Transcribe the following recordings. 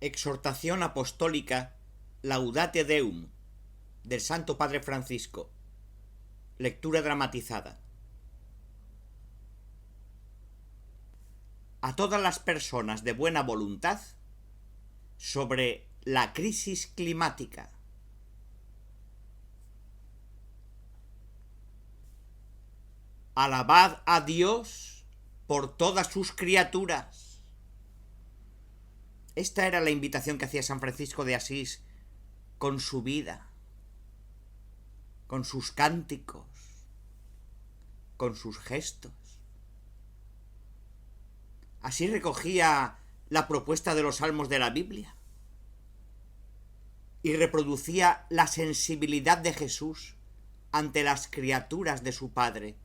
Exhortación apostólica Laudate Deum del Santo Padre Francisco. Lectura dramatizada. A todas las personas de buena voluntad sobre la crisis climática. Alabad a Dios por todas sus criaturas. Esta era la invitación que hacía San Francisco de Asís con su vida, con sus cánticos, con sus gestos. Así recogía la propuesta de los salmos de la Biblia y reproducía la sensibilidad de Jesús ante las criaturas de su Padre.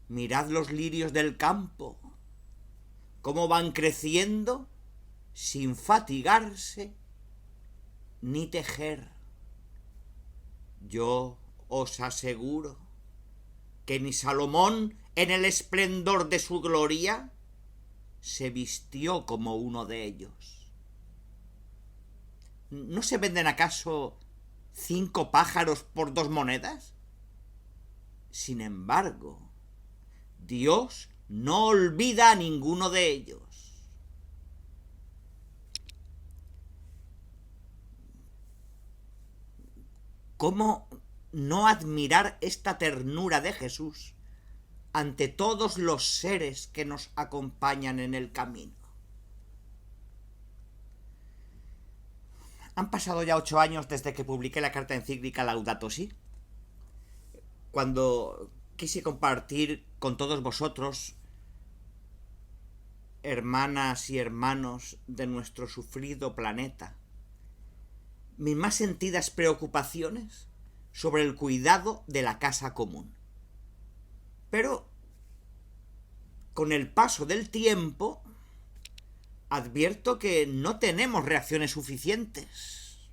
Mirad los lirios del campo, cómo van creciendo sin fatigarse ni tejer. Yo os aseguro que ni Salomón, en el esplendor de su gloria, se vistió como uno de ellos. ¿No se venden acaso 5 pájaros por 2 monedas? Sin embargo, Dios no olvida a ninguno de ellos. ¿Cómo no admirar esta ternura de Jesús ante todos los seres que nos acompañan en el camino? Han pasado ya 8 años desde que publiqué la carta encíclica Laudato Si, cuando quise compartir con todos vosotros, hermanas y hermanos de nuestro sufrido planeta, mis más sentidas preocupaciones sobre el cuidado de la casa común. Pero, con el paso del tiempo, advierto que no tenemos reacciones suficientes.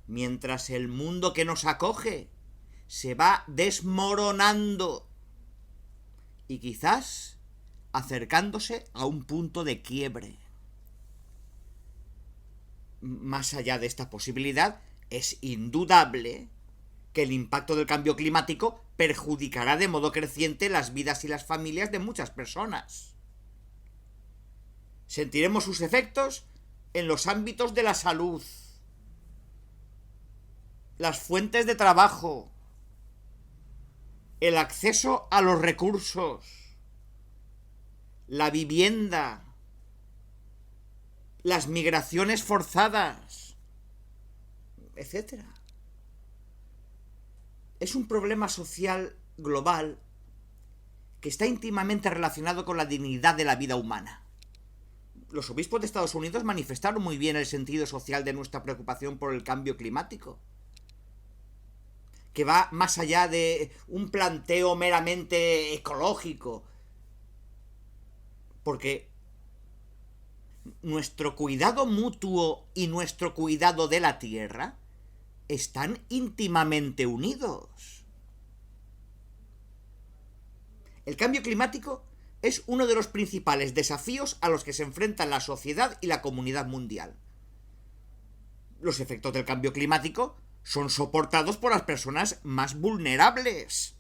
Mientras el mundo que nos acoge se va desmoronando y quizás acercándose a un punto de quiebre. Más allá de esta posibilidad, es indudable que el impacto del cambio climático perjudicará de modo creciente las vidas y las familias de muchas personas. Sentiremos sus efectos en los ámbitos de la salud, las fuentes de trabajo, el acceso a los recursos, la vivienda, las migraciones forzadas, etc. Es un problema social global que está íntimamente relacionado con la dignidad de la vida humana. Los obispos de Estados Unidos manifestaron muy bien el sentido social de nuestra preocupación por el cambio climático, que va más allá de un planteo meramente ecológico, porque nuestro cuidado mutuo y nuestro cuidado de la tierra están íntimamente unidos. El cambio climático es uno de los principales desafíos a los que se enfrentan la sociedad y la comunidad mundial. Los efectos del cambio climático son soportados por las personas más vulnerables,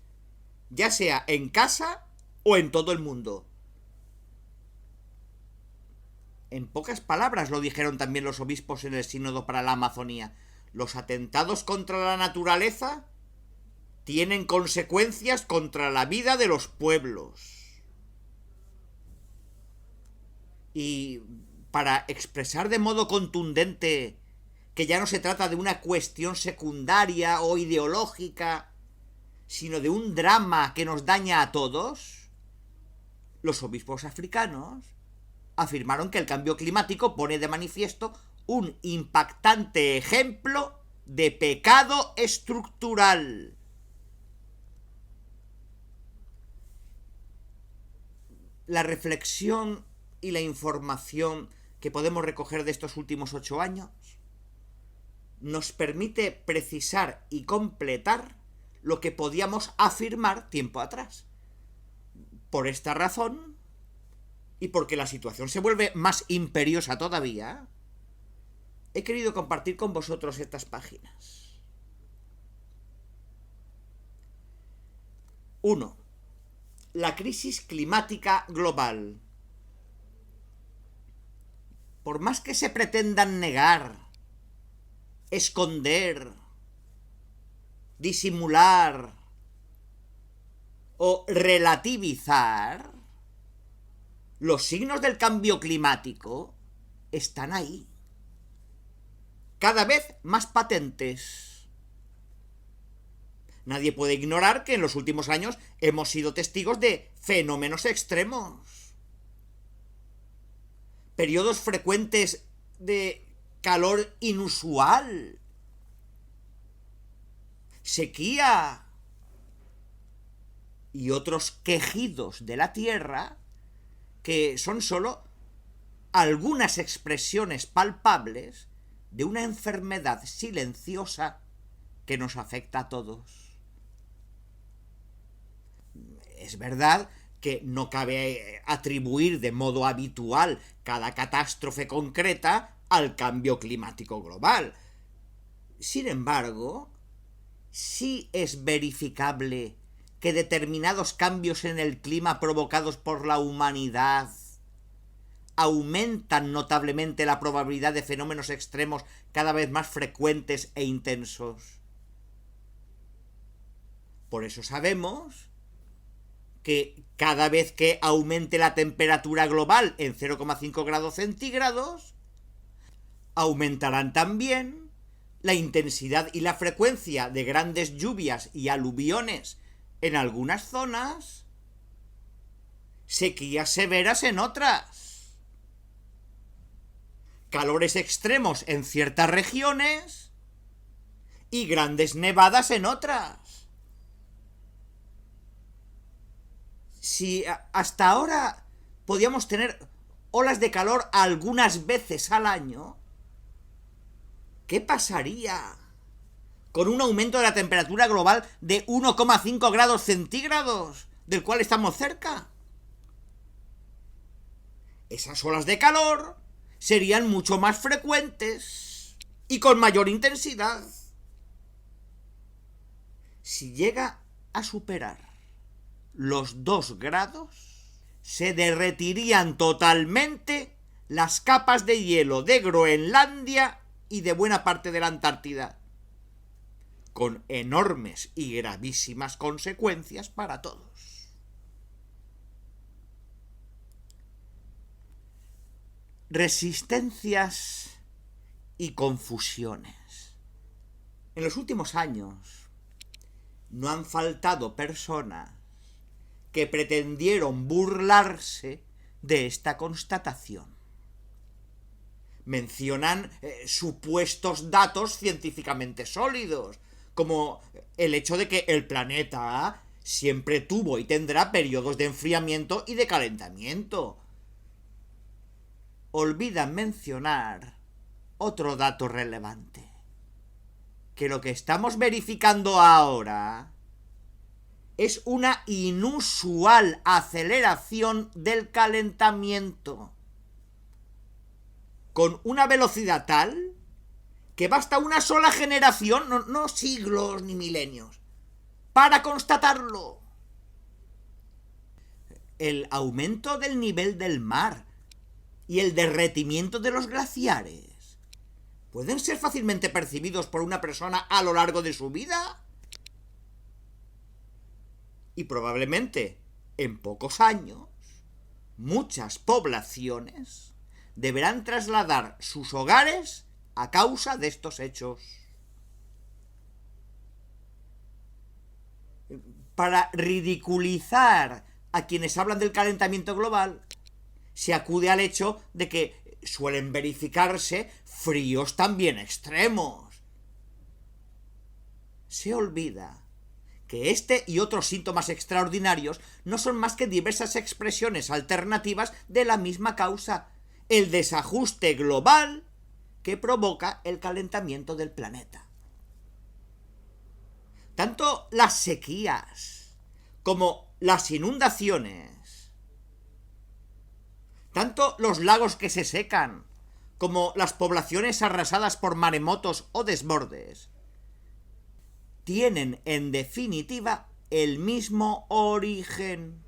ya sea en casa o en todo el mundo. En pocas palabras lo dijeron también los obispos en el Sínodo para la Amazonía. Los atentados contra la naturaleza tienen consecuencias contra la vida de los pueblos. Y para expresar de modo contundente que ya no se trata de una cuestión secundaria o ideológica, sino de un drama que nos daña a todos, los obispos africanos afirmaron que el cambio climático pone de manifiesto un impactante ejemplo de pecado estructural. La reflexión y la información que podemos recoger de estos últimos 8 años nos permite precisar y completar lo que podíamos afirmar tiempo atrás. Por esta razón, y porque la situación se vuelve más imperiosa todavía, he querido compartir con vosotros estas páginas. 1. La crisis climática global. Por más que se pretendan negar, esconder, disimular o relativizar, los signos del cambio climático están ahí, cada vez más patentes. Nadie puede ignorar que en los últimos años hemos sido testigos de fenómenos extremos. Periodos frecuentes de calor inusual, sequía y otros quejidos de la Tierra que son solo algunas expresiones palpables de una enfermedad silenciosa que nos afecta a todos. Es verdad que no cabe atribuir de modo habitual cada catástrofe concreta al cambio climático global. Sin embargo, sí es verificable que determinados cambios en el clima provocados por la humanidad aumentan notablemente la probabilidad de fenómenos extremos cada vez más frecuentes e intensos. Por eso sabemos que cada vez que aumente la temperatura global en 0,5 grados centígrados, aumentarán también la intensidad y la frecuencia de grandes lluvias y aluviones en algunas zonas, sequías severas en otras, calores extremos en ciertas regiones y grandes nevadas en otras. Si hasta ahora podíamos tener olas de calor algunas veces al año, ¿qué pasaría con un aumento de la temperatura global de 1,5 grados centígrados, del cual estamos cerca? Esas olas de calor serían mucho más frecuentes y con mayor intensidad. Si llega a superar los 2 grados, se derretirían totalmente las capas de hielo de Groenlandia y de buena parte de la Antártida, con enormes y gravísimas consecuencias para todos. Resistencias y confusiones. En los últimos años no han faltado personas que pretendieron burlarse de esta constatación. Mencionan supuestos datos científicamente sólidos, como el hecho de que el planeta siempre tuvo y tendrá periodos de enfriamiento y de calentamiento. Olvidan mencionar otro dato relevante, que lo que estamos verificando ahora es una inusual aceleración del calentamiento, con una velocidad tal que basta una sola generación, no siglos ni milenios, para constatarlo. El aumento del nivel del mar y el derretimiento de los glaciares pueden ser fácilmente percibidos por una persona a lo largo de su vida. Y probablemente, en pocos años, muchas poblaciones deberán trasladar sus hogares a causa de estos hechos. Para ridiculizar a quienes hablan del calentamiento global, se acude al hecho de que suelen verificarse fríos también extremos. Se olvida que este y otros síntomas extraordinarios no son más que diversas expresiones alternativas de la misma causa, el desajuste global que provoca el calentamiento del planeta. Tanto las sequías como las inundaciones Tanto los lagos que se secan, como las poblaciones arrasadas por maremotos o desbordes, tienen en definitiva el mismo origen.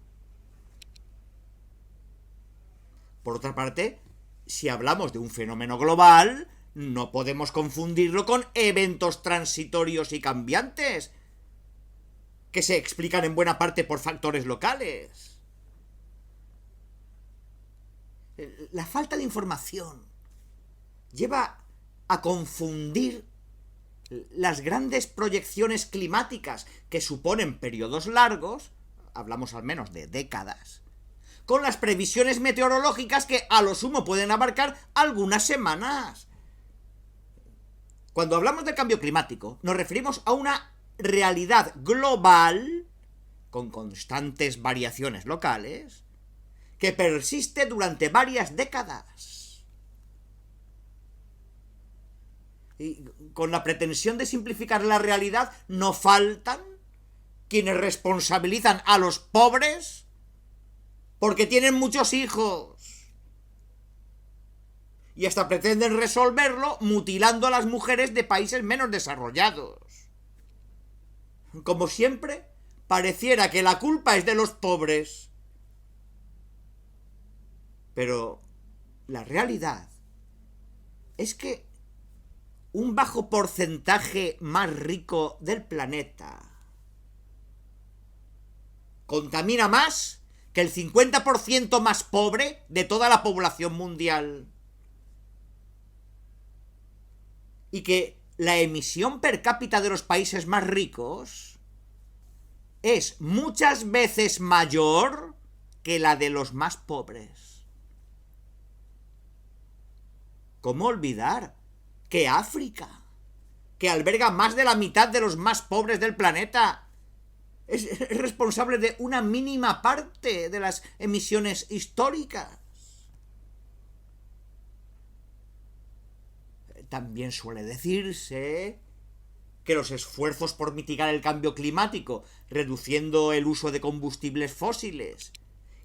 Por otra parte, si hablamos de un fenómeno global, no podemos confundirlo con eventos transitorios y cambiantes, que se explican en buena parte por factores locales. La falta de información lleva a confundir las grandes proyecciones climáticas que suponen periodos largos, hablamos al menos de décadas, con las previsiones meteorológicas que a lo sumo pueden abarcar algunas semanas. Cuando hablamos de cambio climático, nos referimos a una realidad global, con constantes variaciones locales, que persiste durante varias décadas. Y con la pretensión de simplificar la realidad, no faltan quienes responsabilizan a los pobres porque tienen muchos hijos. Y hasta pretenden resolverlo mutilando a las mujeres de países menos desarrollados. Como siempre, pareciera que la culpa es de los pobres. Pero la realidad es que un bajo porcentaje más rico del planeta contamina más que el 50% más pobre de toda la población mundial. Y que la emisión per cápita de los países más ricos es muchas veces mayor que la de los más pobres. ¿Cómo olvidar que África, que alberga más de la mitad de los más pobres del planeta, es responsable de una mínima parte de las emisiones históricas? También suele decirse que los esfuerzos por mitigar el cambio climático, reduciendo el uso de combustibles fósiles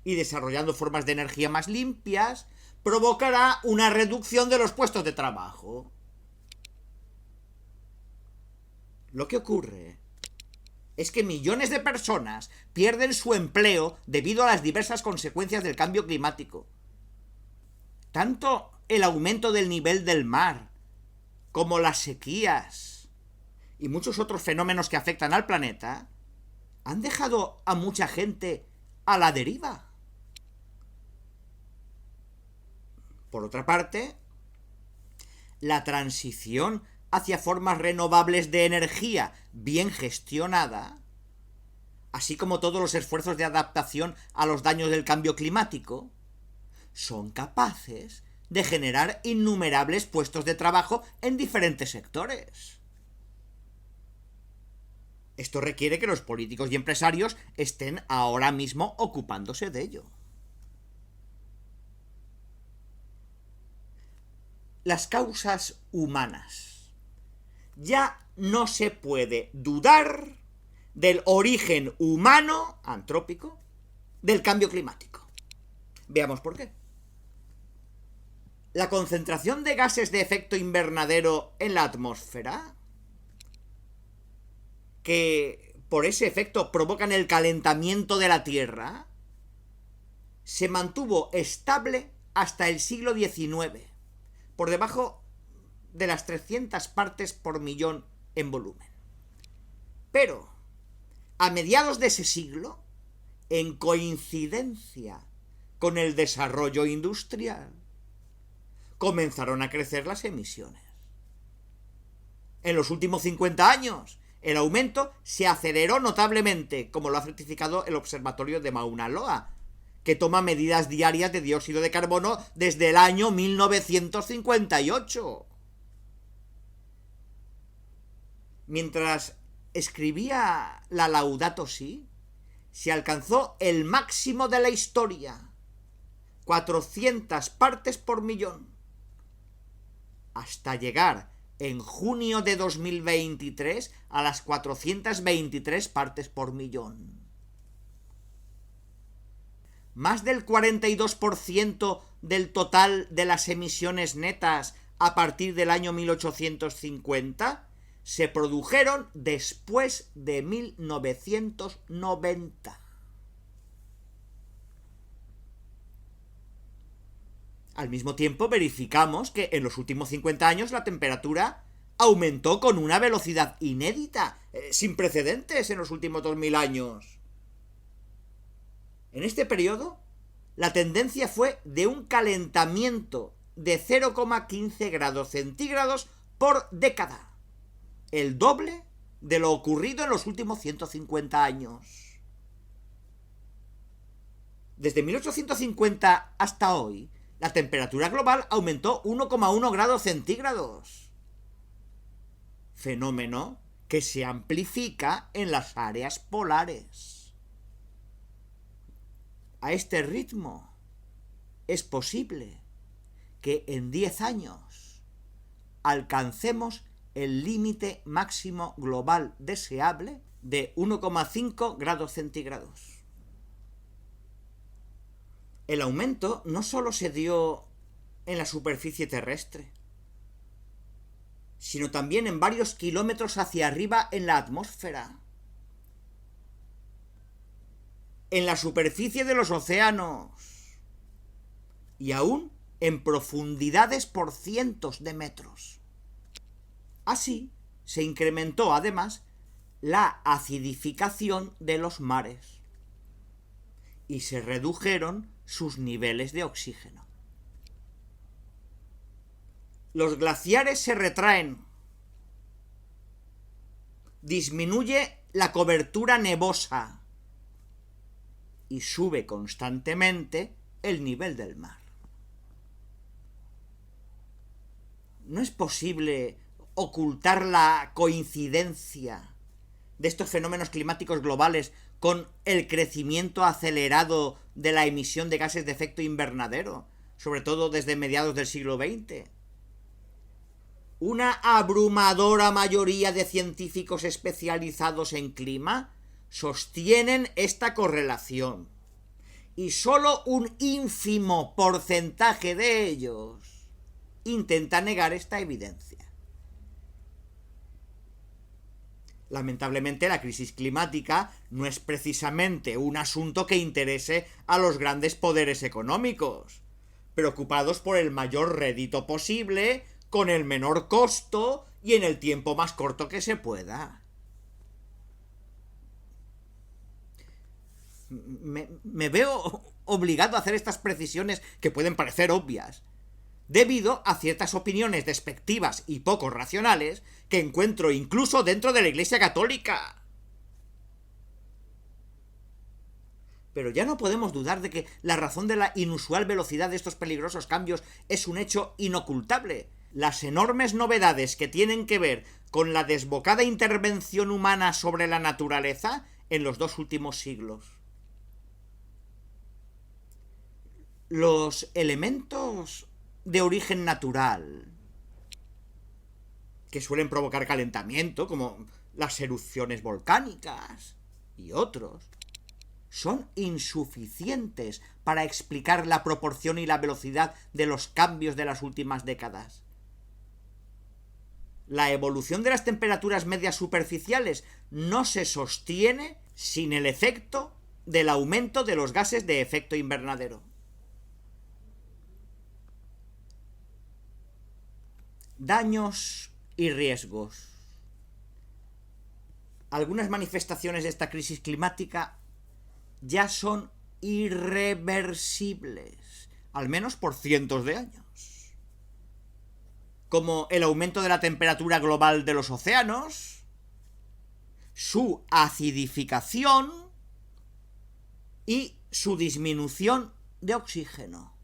y desarrollando formas de energía más limpias, provocará una reducción de los puestos de trabajo. Lo que ocurre es que millones de personas pierden su empleo debido a las diversas consecuencias del cambio climático. Tanto el aumento del nivel del mar, como las sequías y muchos otros fenómenos que afectan al planeta, han dejado a mucha gente a la deriva. Por otra parte, la transición hacia formas renovables de energía bien gestionada, así como todos los esfuerzos de adaptación a los daños del cambio climático, son capaces de generar innumerables puestos de trabajo en diferentes sectores. Esto requiere que los políticos y empresarios estén ahora mismo ocupándose de ello. Las causas humanas. Ya no se puede dudar del origen humano, antrópico, del cambio climático. Veamos por qué. La concentración de gases de efecto invernadero en la atmósfera, que por ese efecto provocan el calentamiento de la Tierra, se mantuvo estable hasta el siglo XIX, por debajo de las 300 partes por millón en volumen. Pero, a mediados de ese siglo, en coincidencia con el desarrollo industrial, comenzaron a crecer las emisiones. En los últimos 50 años, el aumento se aceleró notablemente, como lo ha certificado el Observatorio de Mauna Loa, que toma medidas diarias de dióxido de carbono desde el año 1958. Mientras escribía la Laudato Si, se alcanzó el máximo de la historia, 400 partes por millón, hasta llegar en junio de 2023 a las 423 partes por millón. más del 42% del total de las emisiones netas a partir del año 1850 se produjeron después de 1990. Al mismo tiempo verificamos que en los últimos 50 años la temperatura aumentó con una velocidad inédita, sin precedentes en los últimos 2000 años. En este periodo, la tendencia fue de un calentamiento de 0,15 grados centígrados por década, el doble de lo ocurrido en los últimos 150 años. Desde 1850 hasta hoy, la temperatura global aumentó 1,1 grados centígrados, fenómeno que se amplifica en las áreas polares. A este ritmo es posible que en 10 años alcancemos el límite máximo global deseable de 1,5 grados centígrados. El aumento no solo se dio en la superficie terrestre, sino también en varios kilómetros hacia arriba en la atmósfera, en la superficie de los océanos y aún en profundidades por cientos de metros. Así se incrementó además la acidificación de los mares y se redujeron sus niveles de oxígeno. Los glaciares se retraen, disminuye la cobertura nevosa y sube constantemente el nivel del mar. No es posible ocultar la coincidencia de estos fenómenos climáticos globales con el crecimiento acelerado de la emisión de gases de efecto invernadero, sobre todo desde mediados del siglo XX. Una abrumadora mayoría de científicos especializados en clima sostienen esta correlación, y solo un ínfimo porcentaje de ellos intenta negar esta evidencia. Lamentablemente, la crisis climática no es precisamente un asunto que interese a los grandes poderes económicos, preocupados por el mayor rédito posible, con el menor costo y en el tiempo más corto que se pueda. Me veo obligado a hacer estas precisiones que pueden parecer obvias, debido a ciertas opiniones despectivas y poco racionales que encuentro incluso dentro de la Iglesia Católica. Pero ya no podemos dudar de que la razón de la inusual velocidad de estos peligrosos cambios es un hecho inocultable. Las enormes novedades que tienen que ver con la desbocada intervención humana sobre la naturaleza en los 2 últimos siglos. Los elementos de origen natural que suelen provocar calentamiento, como las erupciones volcánicas y otros, son insuficientes para explicar la proporción y la velocidad de los cambios de las últimas décadas. La evolución de las temperaturas medias superficiales no se sostiene sin el efecto del aumento de los gases de efecto invernadero. Daños y riesgos. Algunas manifestaciones de esta crisis climática ya son irreversibles, al menos por cientos de años, como el aumento de la temperatura global de los océanos, su acidificación y su disminución de oxígeno.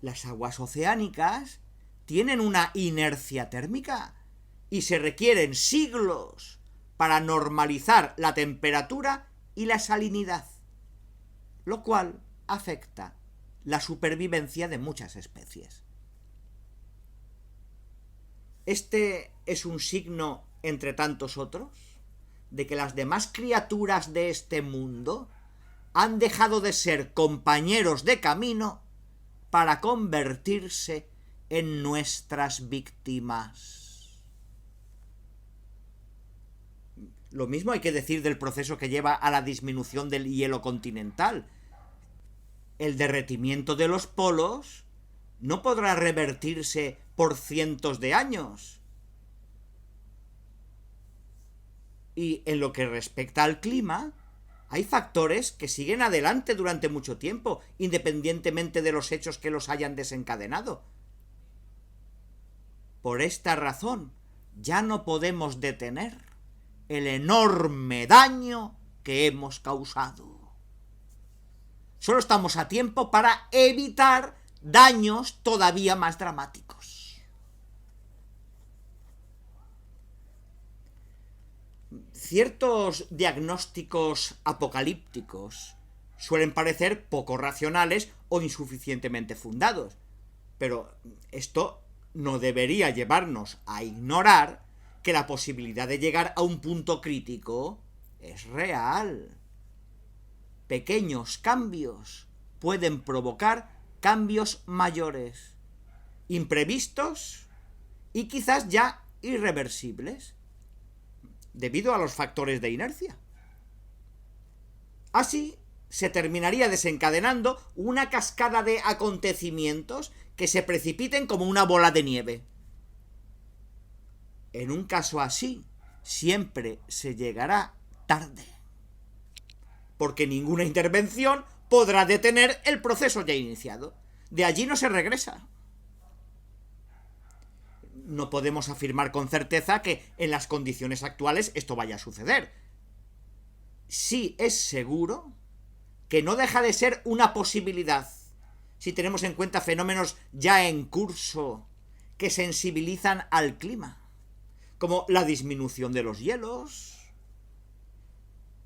Las aguas oceánicas tienen una inercia térmica y se requieren siglos para normalizar la temperatura y la salinidad, lo cual afecta la supervivencia de muchas especies. Este es un signo, entre tantos otros, de que las demás criaturas de este mundo han dejado de ser compañeros de camino para convertirse en nuestras víctimas. Lo mismo hay que decir del proceso que lleva a la disminución del hielo continental. El derretimiento de los polos no podrá revertirse por cientos de años. Y en lo que respecta al clima, hay factores que siguen adelante durante mucho tiempo, independientemente de los hechos que los hayan desencadenado. Por esta razón, ya no podemos detener el enorme daño que hemos causado. Solo estamos a tiempo para evitar daños todavía más dramáticos. Ciertos diagnósticos apocalípticos suelen parecer poco racionales o insuficientemente fundados, pero esto no debería llevarnos a ignorar que la posibilidad de llegar a un punto crítico es real. Pequeños cambios pueden provocar cambios mayores, imprevistos y quizás ya irreversibles, debido a los factores de inercia. Así se terminaría desencadenando una cascada de acontecimientos que se precipiten como una bola de nieve. En un caso así, siempre se llegará tarde, porque ninguna intervención podrá detener el proceso ya iniciado. De allí no se regresa. No podemos afirmar con certeza que en las condiciones actuales esto vaya a suceder. Sí es seguro que no deja de ser una posibilidad, si tenemos en cuenta fenómenos ya en curso que sensibilizan al clima, como la disminución de los hielos,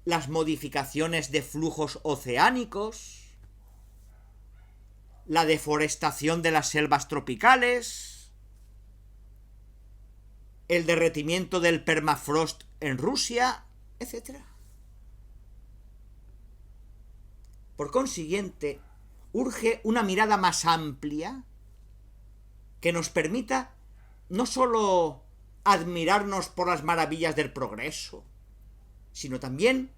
las modificaciones de flujos oceánicos, la deforestación de las selvas tropicales, el derretimiento del permafrost en Rusia, etc. Por consiguiente, urge una mirada más amplia que nos permita no solo admirarnos por las maravillas del progreso, sino también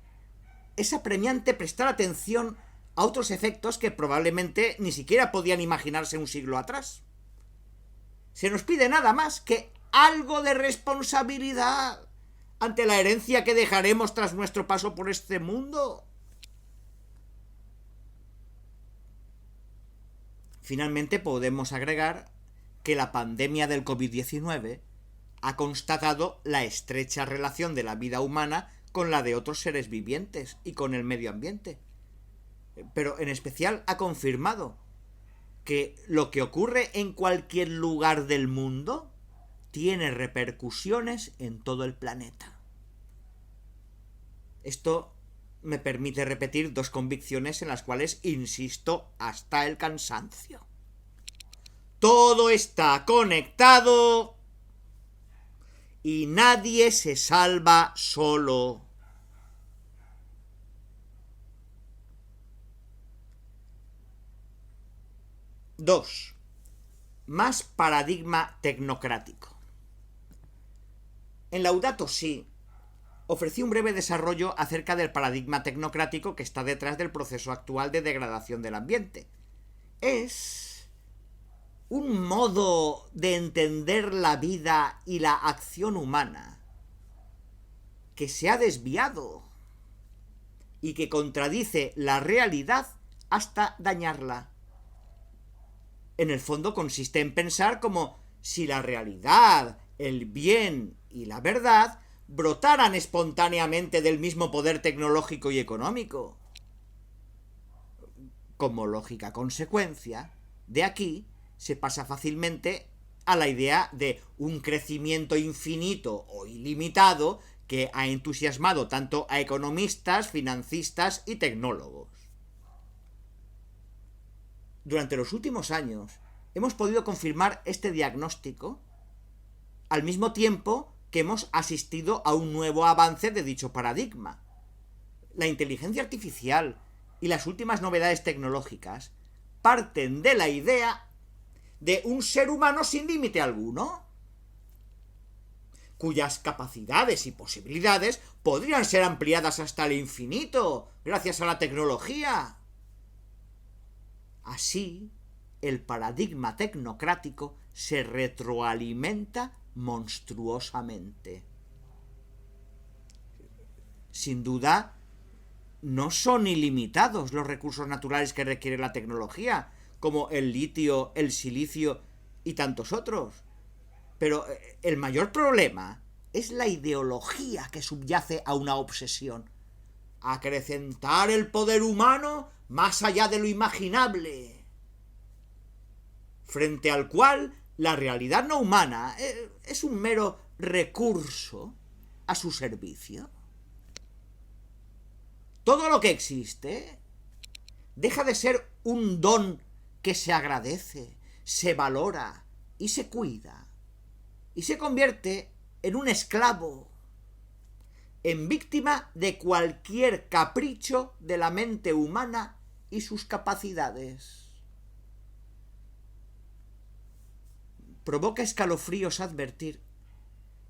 es apremiante prestar atención a otros efectos que probablemente ni siquiera podían imaginarse un siglo atrás. Se nos pide nada más que algo de responsabilidad ante la herencia que dejaremos tras nuestro paso por este mundo. Finalmente podemos agregar que la pandemia del COVID-19 ha constatado la estrecha relación de la vida humana con la de otros seres vivientes y con el medio ambiente. Pero en especial ha confirmado que lo que ocurre en cualquier lugar del mundo tiene repercusiones en todo el planeta. Esto me permite repetir dos convicciones en las cuales insisto hasta el cansancio. Todo está conectado y nadie se salva solo. Dos. Más paradigma tecnocrático. En Laudato Si ofrecí un breve desarrollo acerca del paradigma tecnocrático que está detrás del proceso actual de degradación del ambiente. Es un modo de entender la vida y la acción humana que se ha desviado y que contradice la realidad hasta dañarla. En el fondo consiste en pensar como si la realidad, el bien y la verdad brotaran espontáneamente del mismo poder tecnológico y económico. Como lógica consecuencia, de aquí se pasa fácilmente a la idea de un crecimiento infinito o ilimitado que ha entusiasmado tanto a economistas, financistas y tecnólogos. Durante los últimos años hemos podido confirmar este diagnóstico al mismo tiempo que hemos asistido a un nuevo avance de dicho paradigma. La inteligencia artificial y las últimas novedades tecnológicas parten de la idea de un ser humano sin límite alguno, cuyas capacidades y posibilidades podrían ser ampliadas hasta el infinito gracias a la tecnología. Así, el paradigma tecnocrático se retroalimenta monstruosamente. Sin duda, no son ilimitados los recursos naturales que requiere la tecnología, como el litio, el silicio y tantos otros. Pero el mayor problema es la ideología que subyace a una obsesión: acrecentar el poder humano más allá de lo imaginable, frente al cual la realidad no humana es un mero recurso a su servicio. Todo lo que existe deja de ser un don que se agradece, se valora y se cuida, y se convierte en un esclavo, en víctima de cualquier capricho de la mente humana y sus capacidades. Provoca escalofríos advertir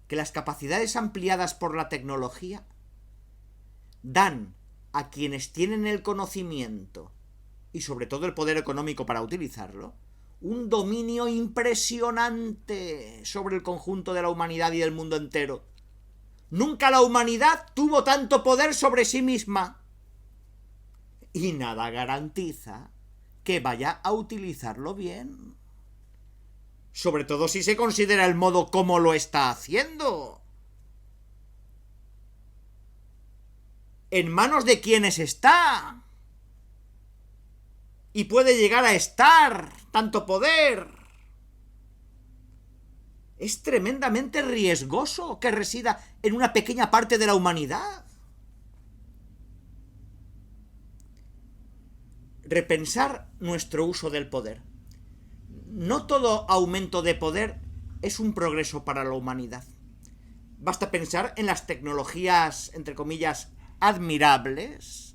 que las capacidades ampliadas por la tecnología dan a quienes tienen el conocimiento y sobre todo el poder económico para utilizarlo un dominio impresionante sobre el conjunto de la humanidad y del mundo entero. Nunca la humanidad tuvo tanto poder sobre sí misma, y nada garantiza que vaya a utilizarlo bien, sobre todo si se considera el modo como lo está haciendo. ¿En manos de quiénes está? Y puede llegar a estar tanto poder. Es tremendamente riesgoso que resida en una pequeña parte de la humanidad. Repensar nuestro uso del poder. No todo aumento de poder es un progreso para la humanidad. Basta pensar en las tecnologías, entre comillas, admirables,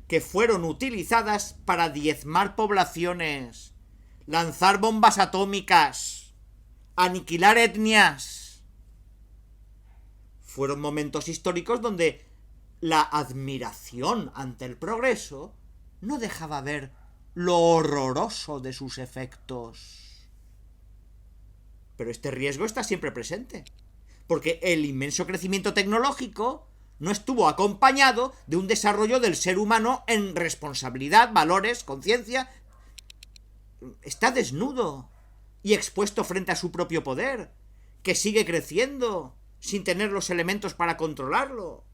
que fueron utilizadas para diezmar poblaciones, lanzar bombas atómicas, aniquilar etnias. Fueron momentos históricos donde la admiración ante el progreso no dejaba ver lo horroroso de sus efectos. Pero este riesgo está siempre presente, porque el inmenso crecimiento tecnológico no estuvo acompañado de un desarrollo del ser humano en responsabilidad, valores, conciencia. Está desnudo y expuesto frente a su propio poder, que sigue creciendo sin tener los elementos para controlarlo.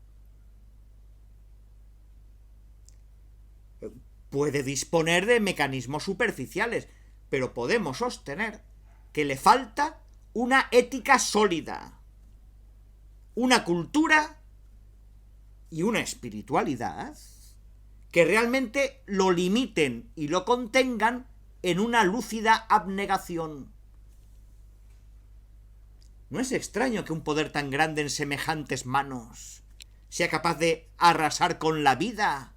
Puede disponer de mecanismos superficiales, pero podemos sostener que le falta una ética sólida, una cultura y una espiritualidad que realmente lo limiten y lo contengan en una lúcida abnegación. No es extraño que un poder tan grande en semejantes manos sea capaz de arrasar con la vida,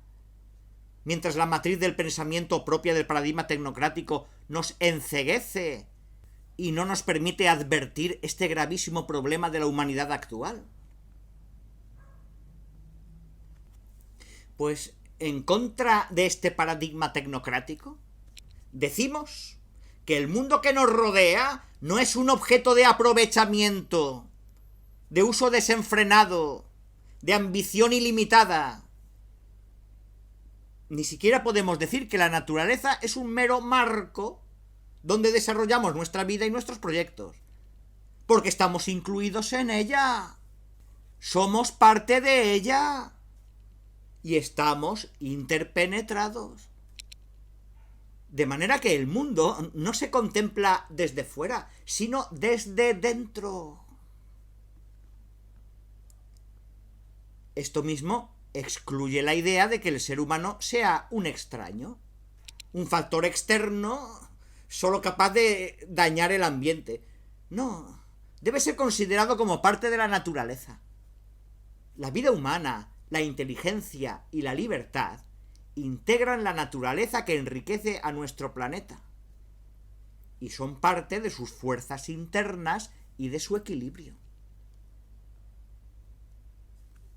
mientras la matriz del pensamiento propia del paradigma tecnocrático nos enceguece y no nos permite advertir este gravísimo problema de la humanidad actual. Pues, en contra de este paradigma tecnocrático, decimos que el mundo que nos rodea no es un objeto de aprovechamiento, de uso desenfrenado, de ambición ilimitada. Ni siquiera podemos decir que la naturaleza es un mero marco donde desarrollamos nuestra vida y nuestros proyectos, porque estamos incluidos en ella, somos parte de ella y estamos interpenetrados. De manera que el mundo no se contempla desde fuera, sino desde dentro. Esto mismo excluye la idea de que el ser humano sea un extraño, un factor externo solo capaz de dañar el ambiente. No, debe ser considerado como parte de la naturaleza. La vida humana, la inteligencia y la libertad integran la naturaleza que enriquece a nuestro planeta y son parte de sus fuerzas internas y de su equilibrio.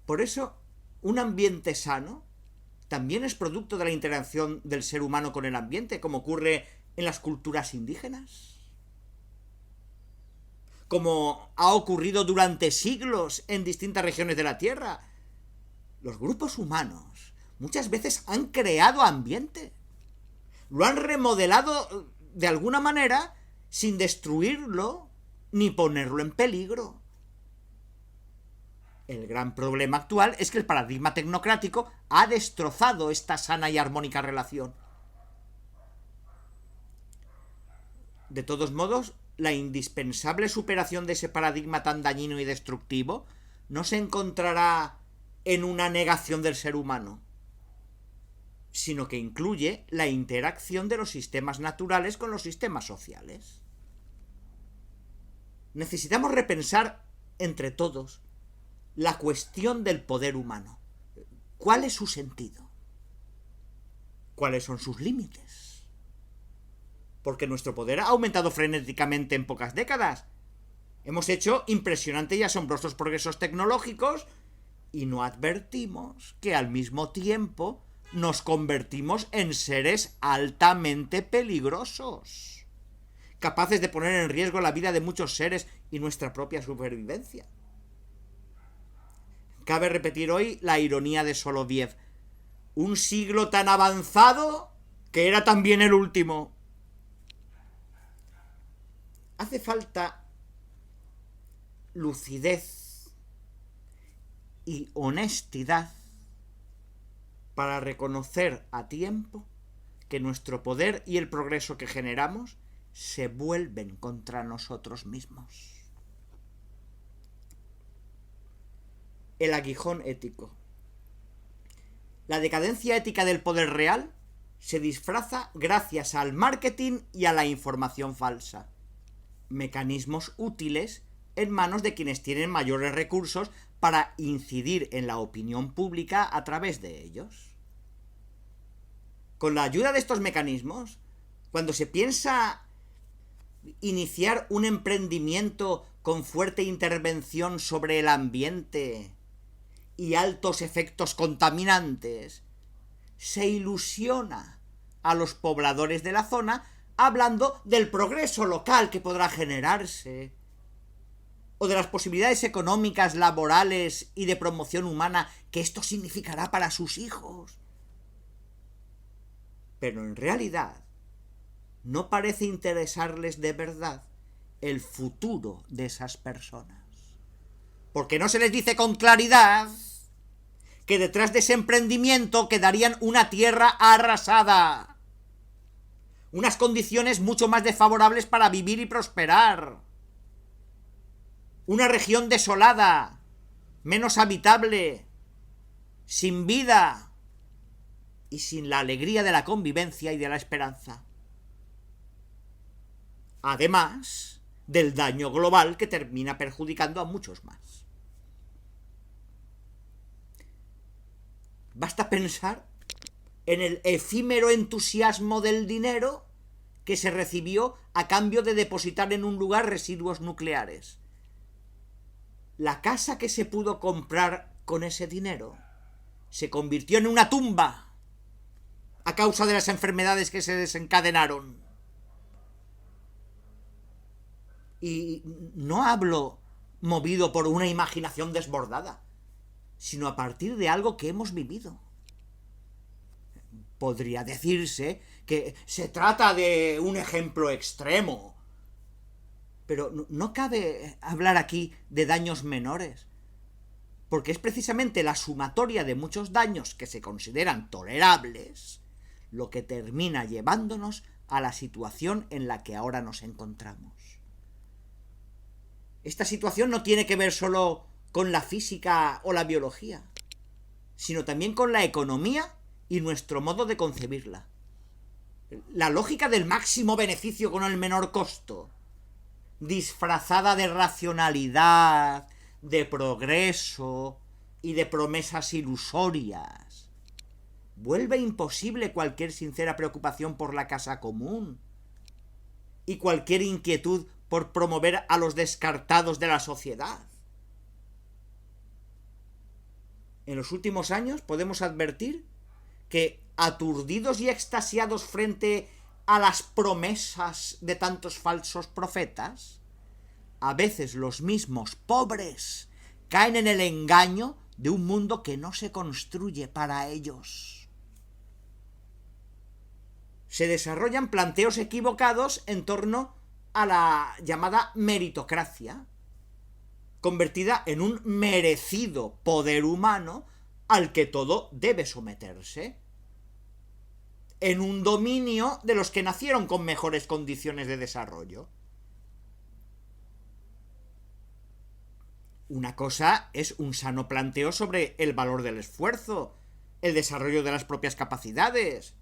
Por eso, un ambiente sano también es producto de la interacción del ser humano con el ambiente, como ocurre en las culturas indígenas, como ha ocurrido durante siglos en distintas regiones de la Tierra. Los grupos humanos muchas veces han creado ambiente, lo han remodelado de alguna manera sin destruirlo ni ponerlo en peligro. El gran problema actual es que el paradigma tecnocrático ha destrozado esta sana y armónica relación. De todos modos, la indispensable superación de ese paradigma tan dañino y destructivo no se encontrará en una negación del ser humano, sino que incluye la interacción de los sistemas naturales con los sistemas sociales. Necesitamos repensar entre todos la cuestión del poder humano. ¿Cuál es su sentido? ¿Cuáles son sus límites? Porque nuestro poder ha aumentado frenéticamente en pocas décadas. Hemos hecho impresionantes y asombrosos progresos tecnológicos y no advertimos que al mismo tiempo nos convertimos en seres altamente peligrosos, capaces de poner en riesgo la vida de muchos seres y nuestra propia supervivencia. Cabe repetir hoy la ironía de Soloviev: un siglo tan avanzado que era también el último. Hace falta lucidez y honestidad para reconocer a tiempo que nuestro poder y el progreso que generamos se vuelven contra nosotros mismos. El aguijón ético. La decadencia ética del poder real se disfraza gracias al marketing y a la información falsa, mecanismos útiles en manos de quienes tienen mayores recursos para incidir en la opinión pública a través de ellos. Con la ayuda de estos mecanismos, cuando se piensa iniciar un emprendimiento con fuerte intervención sobre el ambiente y altos efectos contaminantes, se ilusiona a los pobladores de la zona hablando del progreso local que podrá generarse, o de las posibilidades económicas, laborales y de promoción humana que esto significará para sus hijos. Pero en realidad no parece interesarles de verdad el futuro de esas personas, porque no se les dice con claridad que detrás de ese emprendimiento quedarían una tierra arrasada, unas condiciones mucho más desfavorables para vivir y prosperar, una región desolada, menos habitable, sin vida y sin la alegría de la convivencia y de la esperanza. Además del daño global que termina perjudicando a muchos más. Basta pensar en el efímero entusiasmo del dinero que se recibió a cambio de depositar en un lugar residuos nucleares. La casa que se pudo comprar con ese dinero se convirtió en una tumba a causa de las enfermedades que se desencadenaron. Y no hablo movido por una imaginación desbordada, sino a partir de algo que hemos vivido. Podría decirse que se trata de un ejemplo extremo, pero no cabe hablar aquí de daños menores, porque es precisamente la sumatoria de muchos daños que se consideran tolerables lo que termina llevándonos a la situación en la que ahora nos encontramos. Esta situación no tiene que ver solo con la física o la biología, sino también con la economía y nuestro modo de concebirla. La lógica del máximo beneficio con el menor costo, disfrazada de racionalidad, de progreso y de promesas ilusorias, vuelve imposible cualquier sincera preocupación por la casa común y cualquier inquietud por promover a los descartados de la sociedad. En los últimos años podemos advertir que, aturdidos y extasiados frente a las promesas de tantos falsos profetas, a veces los mismos pobres caen en el engaño de un mundo que no se construye para ellos. Se desarrollan planteos equivocados en torno a la llamada meritocracia, convertida en un merecido poder humano al que todo debe someterse, en un dominio de los que nacieron con mejores condiciones de desarrollo. Una cosa es un sano planteo sobre el valor del esfuerzo, el desarrollo de las propias capacidades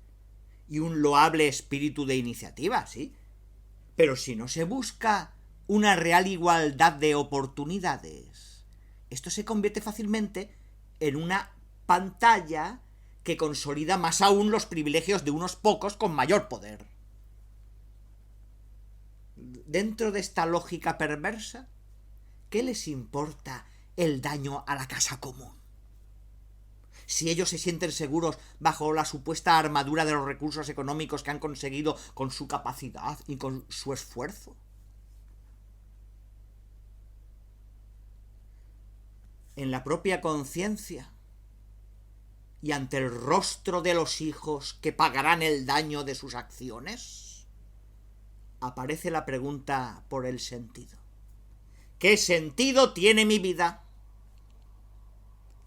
y un loable espíritu de iniciativa, ¿sí? Pero si no se busca una real igualdad de oportunidades, esto se convierte fácilmente en una pantalla que consolida más aún los privilegios de unos pocos con mayor poder. Dentro de esta lógica perversa, ¿qué les importa el daño a la casa común? Si ellos se sienten seguros bajo la supuesta armadura de los recursos económicos que han conseguido con su capacidad y con su esfuerzo. En la propia conciencia y ante el rostro de los hijos que pagarán el daño de sus acciones, aparece la pregunta por el sentido. ¿Qué sentido tiene mi vida?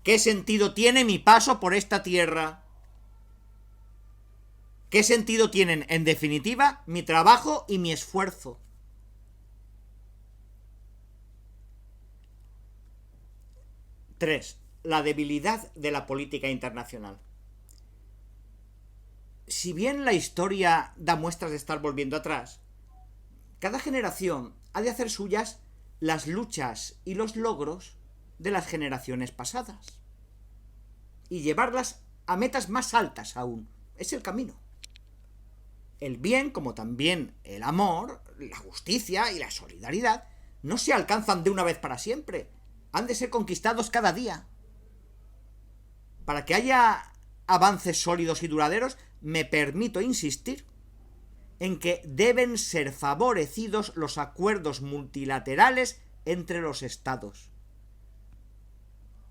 ¿Qué sentido tiene mi paso por esta tierra? ¿Qué sentido tienen, en definitiva, mi trabajo y mi esfuerzo? Tres, la debilidad de la política internacional. Si bien la historia da muestras de estar volviendo atrás, cada generación ha de hacer suyas las luchas y los logros de las generaciones pasadas y llevarlas a metas más altas aún. Es el camino. El bien, como también el amor, la justicia y la solidaridad, no se alcanzan de una vez para siempre. Han de ser conquistados cada día. Para que haya avances sólidos y duraderos, me permito insistir en que deben ser favorecidos los acuerdos multilaterales entre los estados.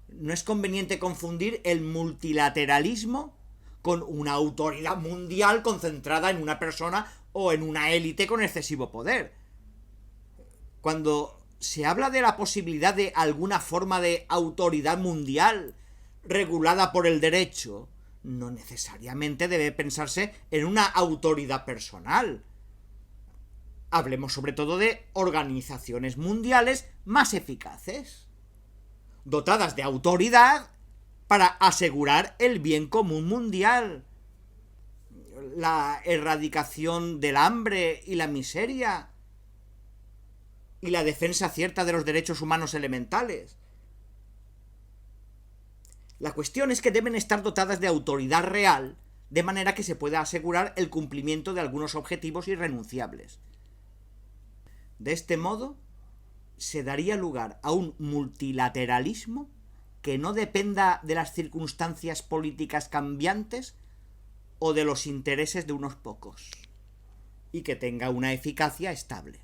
No es conveniente confundir el multilateralismo con una autoridad mundial concentrada en una persona o en una élite con excesivo poder. Cuando se habla de la posibilidad de alguna forma de autoridad mundial regulada por el derecho, no necesariamente debe pensarse en una autoridad personal. Hablemos sobre todo de organizaciones mundiales más eficaces, dotadas de autoridad para asegurar el bien común mundial, la erradicación del hambre y la miseria, y la defensa cierta de los derechos humanos elementales. La cuestión es que deben estar dotadas de autoridad real, de manera que se pueda asegurar el cumplimiento de algunos objetivos irrenunciables. De este modo, se daría lugar a un multilateralismo que no dependa de las circunstancias políticas cambiantes o de los intereses de unos pocos, y que tenga una eficacia estable.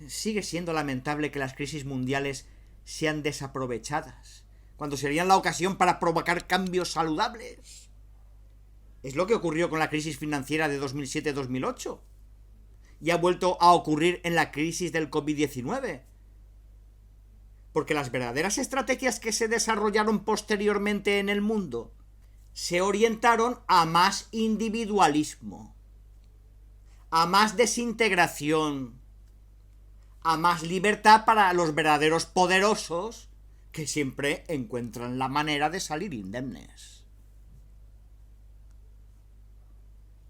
Sigue siendo lamentable que las crisis mundiales sean desaprovechadas, cuando serían la ocasión para provocar cambios saludables. Es lo que ocurrió con la crisis financiera de 2007-2008. Y ha vuelto a ocurrir en la crisis del COVID-19. Porque las verdaderas estrategias que se desarrollaron posteriormente en el mundo se orientaron a más individualismo, a más desintegración, a más libertad para los verdaderos poderosos, que siempre encuentran la manera de salir indemnes.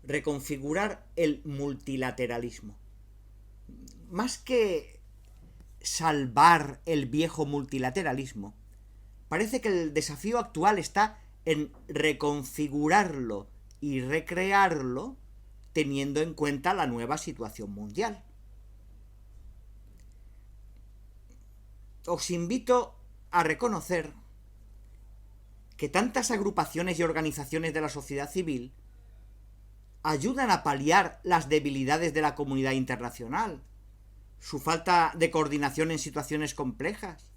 Reconfigurar el multilateralismo. Más que salvar el viejo multilateralismo, parece que el desafío actual está en reconfigurarlo y recrearlo teniendo en cuenta la nueva situación mundial. Os invito a reconocer que tantas agrupaciones y organizaciones de la sociedad civil ayudan a paliar las debilidades de la comunidad internacional, su falta de coordinación en situaciones complejas,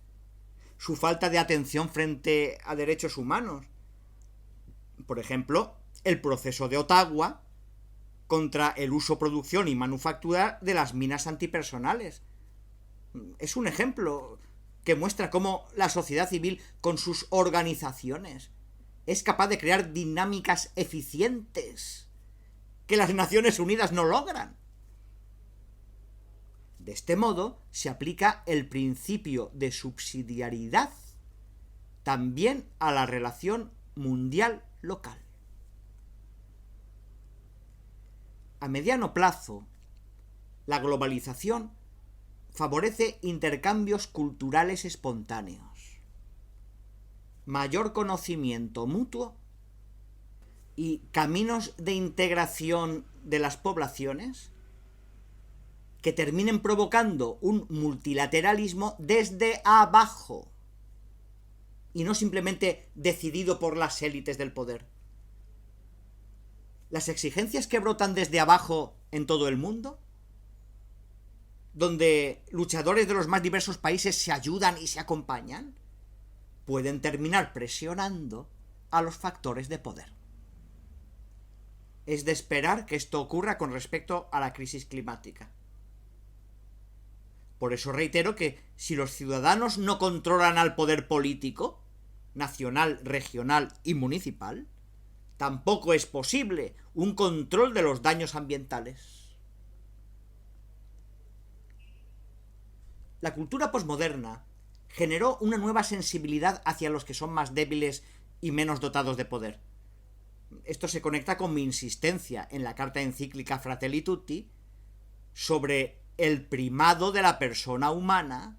su falta de atención frente a derechos humanos. Por ejemplo, el proceso de Ottawa contra el uso, producción y manufactura de las minas antipersonales. Es un ejemplo que muestra cómo la sociedad civil, con sus organizaciones, es capaz de crear dinámicas eficientes que las Naciones Unidas no logran. De este modo, se aplica el principio de subsidiariedad también a la relación mundial local. A mediano plazo, la globalización favorece intercambios culturales espontáneos, mayor conocimiento mutuo y caminos de integración de las poblaciones que terminen provocando un multilateralismo desde abajo y no simplemente decidido por las élites del poder. Las exigencias que brotan desde abajo en todo el mundo, donde luchadores de los más diversos países se ayudan y se acompañan, pueden terminar presionando a los factores de poder. Es de esperar que esto ocurra con respecto a la crisis climática. Por eso reitero que si los ciudadanos no controlan al poder político, nacional, regional y municipal, tampoco es posible un control de los daños ambientales. La cultura posmoderna generó una nueva sensibilidad hacia los que son más débiles y menos dotados de poder. Esto se conecta con mi insistencia en la carta encíclica Fratelli Tutti sobre el primado de la persona humana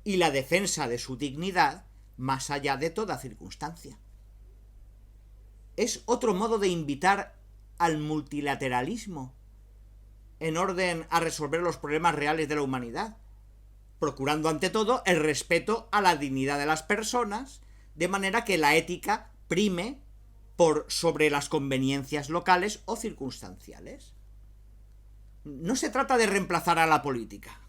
y la defensa de su dignidad más allá de toda circunstancia. Es otro modo de invitar al multilateralismo en orden a resolver los problemas reales de la humanidad, procurando ante todo el respeto a la dignidad de las personas, de manera que la ética prime por sobre las conveniencias locales o circunstanciales. No se trata de reemplazar a la política,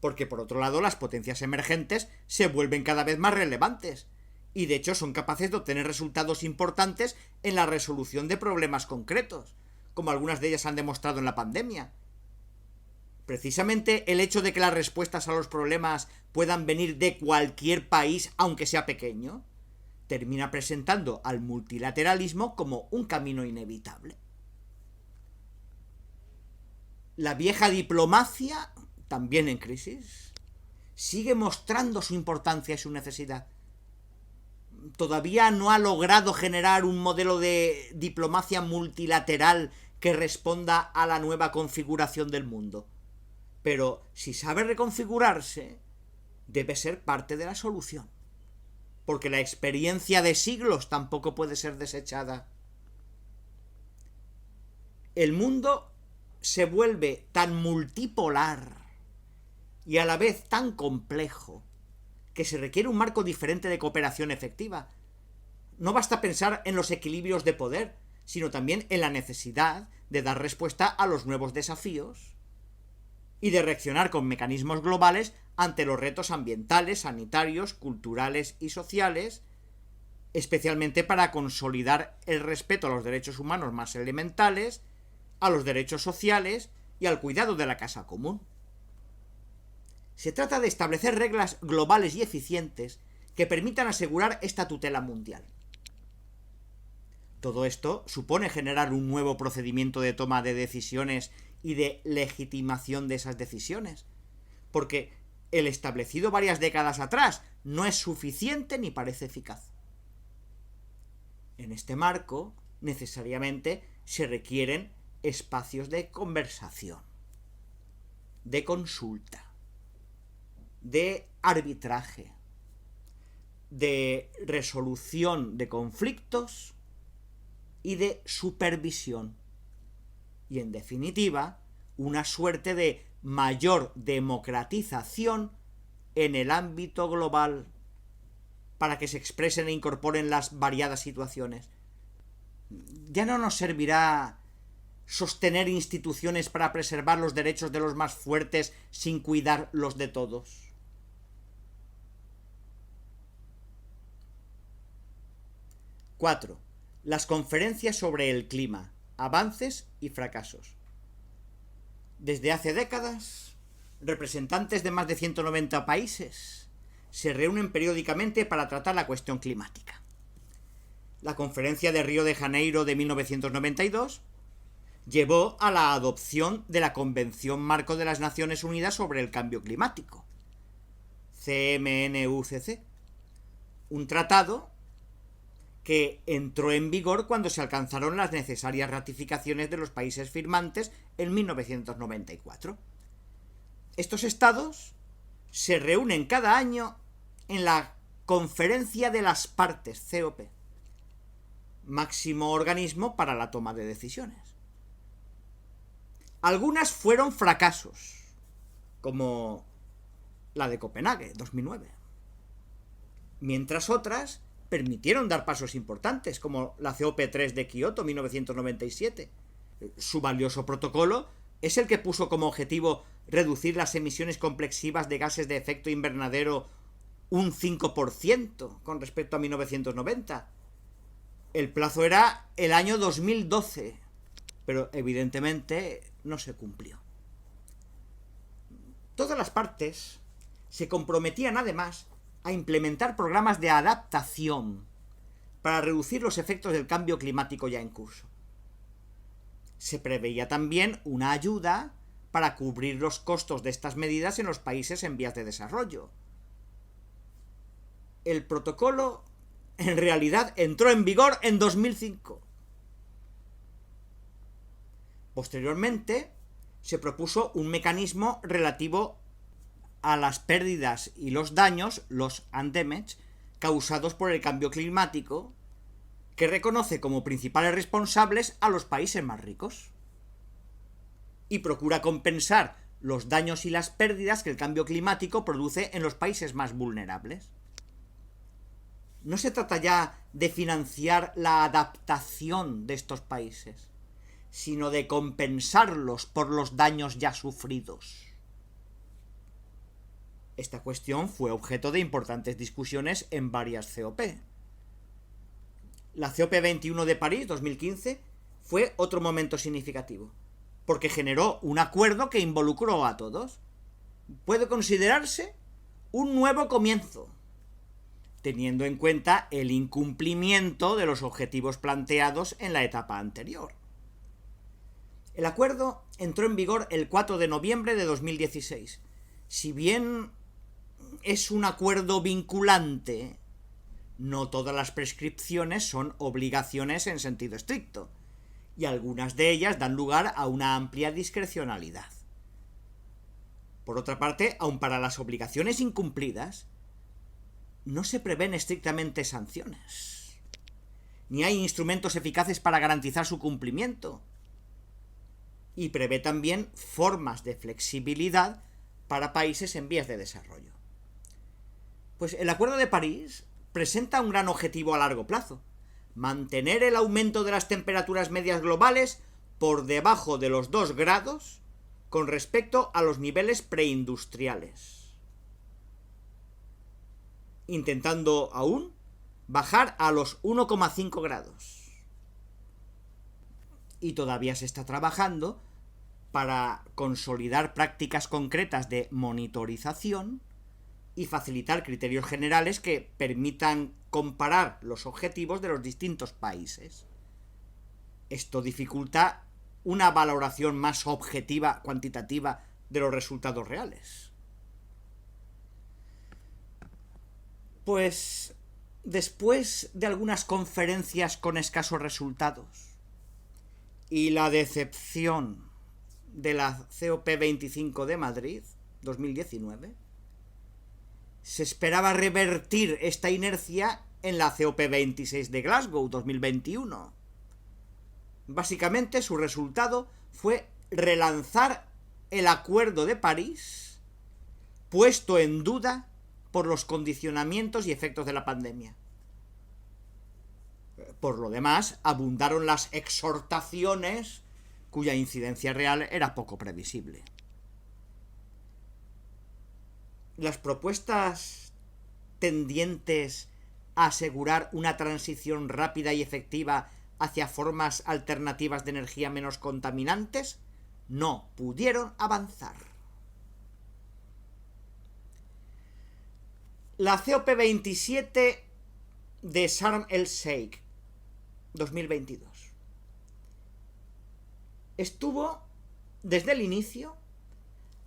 porque por otro lado las potencias emergentes se vuelven cada vez más relevantes y de hecho son capaces de obtener resultados importantes en la resolución de problemas concretos, como algunas de ellas han demostrado en la pandemia. Precisamente el hecho de que las respuestas a los problemas puedan venir de cualquier país, aunque sea pequeño, termina presentando al multilateralismo como un camino inevitable. La vieja diplomacia, también en crisis, sigue mostrando su importancia y su necesidad. Todavía no ha logrado generar un modelo de diplomacia multilateral que responda a la nueva configuración del mundo. Pero si sabe reconfigurarse, debe ser parte de la solución. Porque la experiencia de siglos tampoco puede ser desechada. El mundo se vuelve tan multipolar y a la vez tan complejo que se requiere un marco diferente de cooperación efectiva. No basta pensar en los equilibrios de poder, sino también en la necesidad de dar respuesta a los nuevos desafíos y de reaccionar con mecanismos globales ante los retos ambientales, sanitarios, culturales y sociales, especialmente para consolidar el respeto a los derechos humanos más elementales, a los derechos sociales y al cuidado de la casa común. Se trata de establecer reglas globales y eficientes que permitan asegurar esta tutela mundial. Todo esto supone generar un nuevo procedimiento de toma de decisiones y de legitimación de esas decisiones, porque el establecido varias décadas atrás no es suficiente ni parece eficaz. En este marco, necesariamente, se requieren espacios de conversación, de consulta, de arbitraje, de resolución de conflictos y de supervisión. Y en definitiva, una suerte de mayor democratización en el ámbito global para que se expresen e incorporen las variadas situaciones. Ya no nos servirá sostener instituciones para preservar los derechos de los más fuertes sin cuidar los de todos. Cuatro. Las conferencias sobre el clima, avances y fracasos. Desde hace décadas, representantes de más de 190 países se reúnen periódicamente para tratar la cuestión climática. La conferencia de Río de Janeiro de 1992 llevó a la adopción de la Convención Marco de las Naciones Unidas sobre el Cambio Climático, CMNUCC, un tratado que entró en vigor cuando se alcanzaron las necesarias ratificaciones de los países firmantes en 1994. Estos estados se reúnen cada año en la Conferencia de las Partes, COP, máximo organismo para la toma de decisiones. Algunas fueron fracasos, como la de Copenhague, 2009, mientras otras permitieron dar pasos importantes, como la COP3 de Kioto, 1997. Su valioso protocolo es el que puso como objetivo reducir las emisiones complexivas de gases de efecto invernadero un 5% con respecto a 1990. El plazo era el año 2012, pero evidentemente no se cumplió. Todas las partes se comprometían además a implementar programas de adaptación para reducir los efectos del cambio climático ya en curso. Se preveía también una ayuda para cubrir los costos de estas medidas en los países en vías de desarrollo. El protocolo, en realidad, entró en vigor en 2005. Posteriormente, se propuso un mecanismo relativo a las pérdidas y los daños, los undamage, causados por el cambio climático, que reconoce como principales responsables a los países más ricos y procura compensar los daños y las pérdidas que el cambio climático produce en los países más vulnerables. No se trata ya de financiar la adaptación de estos países, sino de compensarlos por los daños ya sufridos. Esta cuestión fue objeto de importantes discusiones en varias COP. La COP 21 de París, 2015, fue otro momento significativo, porque generó un acuerdo que involucró a todos. Puede considerarse un nuevo comienzo, teniendo en cuenta el incumplimiento de los objetivos planteados en la etapa anterior. El acuerdo entró en vigor el 4 de noviembre de 2016. Si bien es un acuerdo vinculante, no todas las prescripciones son obligaciones en sentido estricto, y algunas de ellas dan lugar a una amplia discrecionalidad. Por otra parte, aun para las obligaciones incumplidas, no se prevén estrictamente sanciones, ni hay instrumentos eficaces para garantizar su cumplimiento, y prevé también formas de flexibilidad para países en vías de desarrollo. Pues el Acuerdo de París presenta un gran objetivo a largo plazo: mantener el aumento de las temperaturas medias globales por debajo de los 2 grados con respecto a los niveles preindustriales, intentando aún bajar a los 1,5 grados. Y todavía se está trabajando para consolidar prácticas concretas de monitorización y facilitar criterios generales que permitan comparar los objetivos de los distintos países. Esto dificulta una valoración más objetiva, cuantitativa, de los resultados reales. Pues después de algunas conferencias con escasos resultados y la decepción de la COP 25 de Madrid, 2019, se esperaba revertir esta inercia en la COP26 de Glasgow 2021. Básicamente su resultado fue relanzar el Acuerdo de París, puesto en duda por los condicionamientos y efectos de la pandemia. Por lo demás, abundaron las exhortaciones cuya incidencia real era poco previsible. Las propuestas tendientes a asegurar una transición rápida y efectiva hacia formas alternativas de energía menos contaminantes no pudieron avanzar. La COP27 de Sharm el-Sheikh 2022 estuvo desde el inicio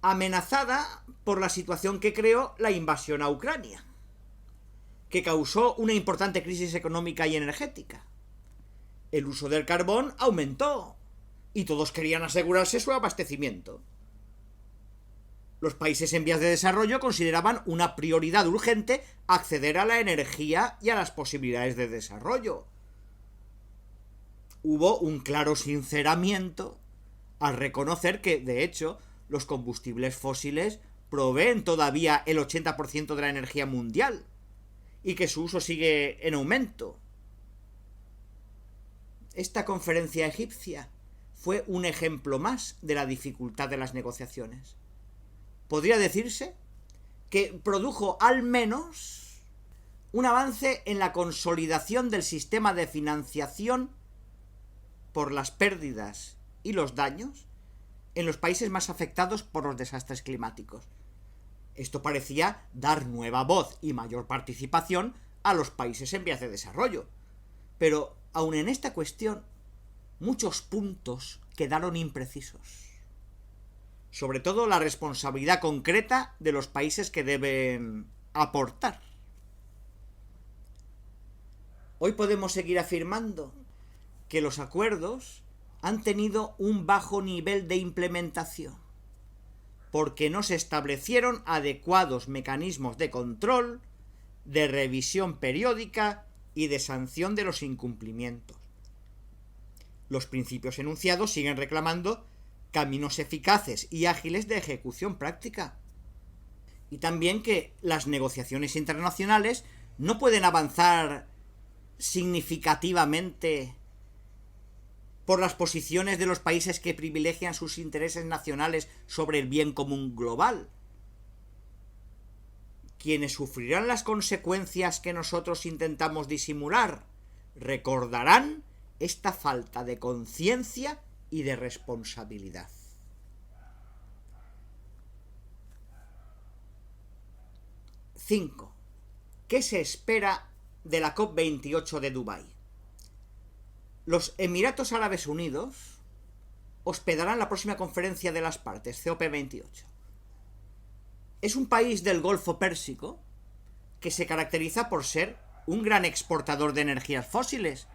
amenazada por la situación que creó la invasión a Ucrania, que causó una importante crisis económica y energética. El uso del carbón aumentó y todos querían asegurarse su abastecimiento. Los países en vías de desarrollo consideraban una prioridad urgente acceder a la energía y a las posibilidades de desarrollo. Hubo un claro sinceramiento al reconocer que, de hecho, los combustibles fósiles proveen todavía el 80% de la energía mundial y que su uso sigue en aumento. Esta conferencia egipcia fue un ejemplo más de la dificultad de las negociaciones. Podría decirse que produjo al menos un avance en la consolidación del sistema de financiación por las pérdidas y los daños en los países más afectados por los desastres climáticos. Esto parecía dar nueva voz y mayor participación a los países en vías de desarrollo. Pero, aun en esta cuestión, muchos puntos quedaron imprecisos. Sobre todo la responsabilidad concreta de los países que deben aportar. Hoy podemos seguir afirmando que los acuerdos han tenido un bajo nivel de implementación, porque no se establecieron adecuados mecanismos de control, de revisión periódica y de sanción de los incumplimientos. Los principios enunciados siguen reclamando caminos eficaces y ágiles de ejecución práctica. Y también que las negociaciones internacionales no pueden avanzar significativamente por las posiciones de los países que privilegian sus intereses nacionales sobre el bien común global. Quienes sufrirán las consecuencias que nosotros intentamos disimular recordarán esta falta de conciencia y de responsabilidad. ¿Qué se espera de la COP28 de Dubái? Los Emiratos Árabes Unidos hospedarán la próxima conferencia de las partes, COP28. Es un país del Golfo Pérsico que se caracteriza por ser un gran exportador de energías fósiles,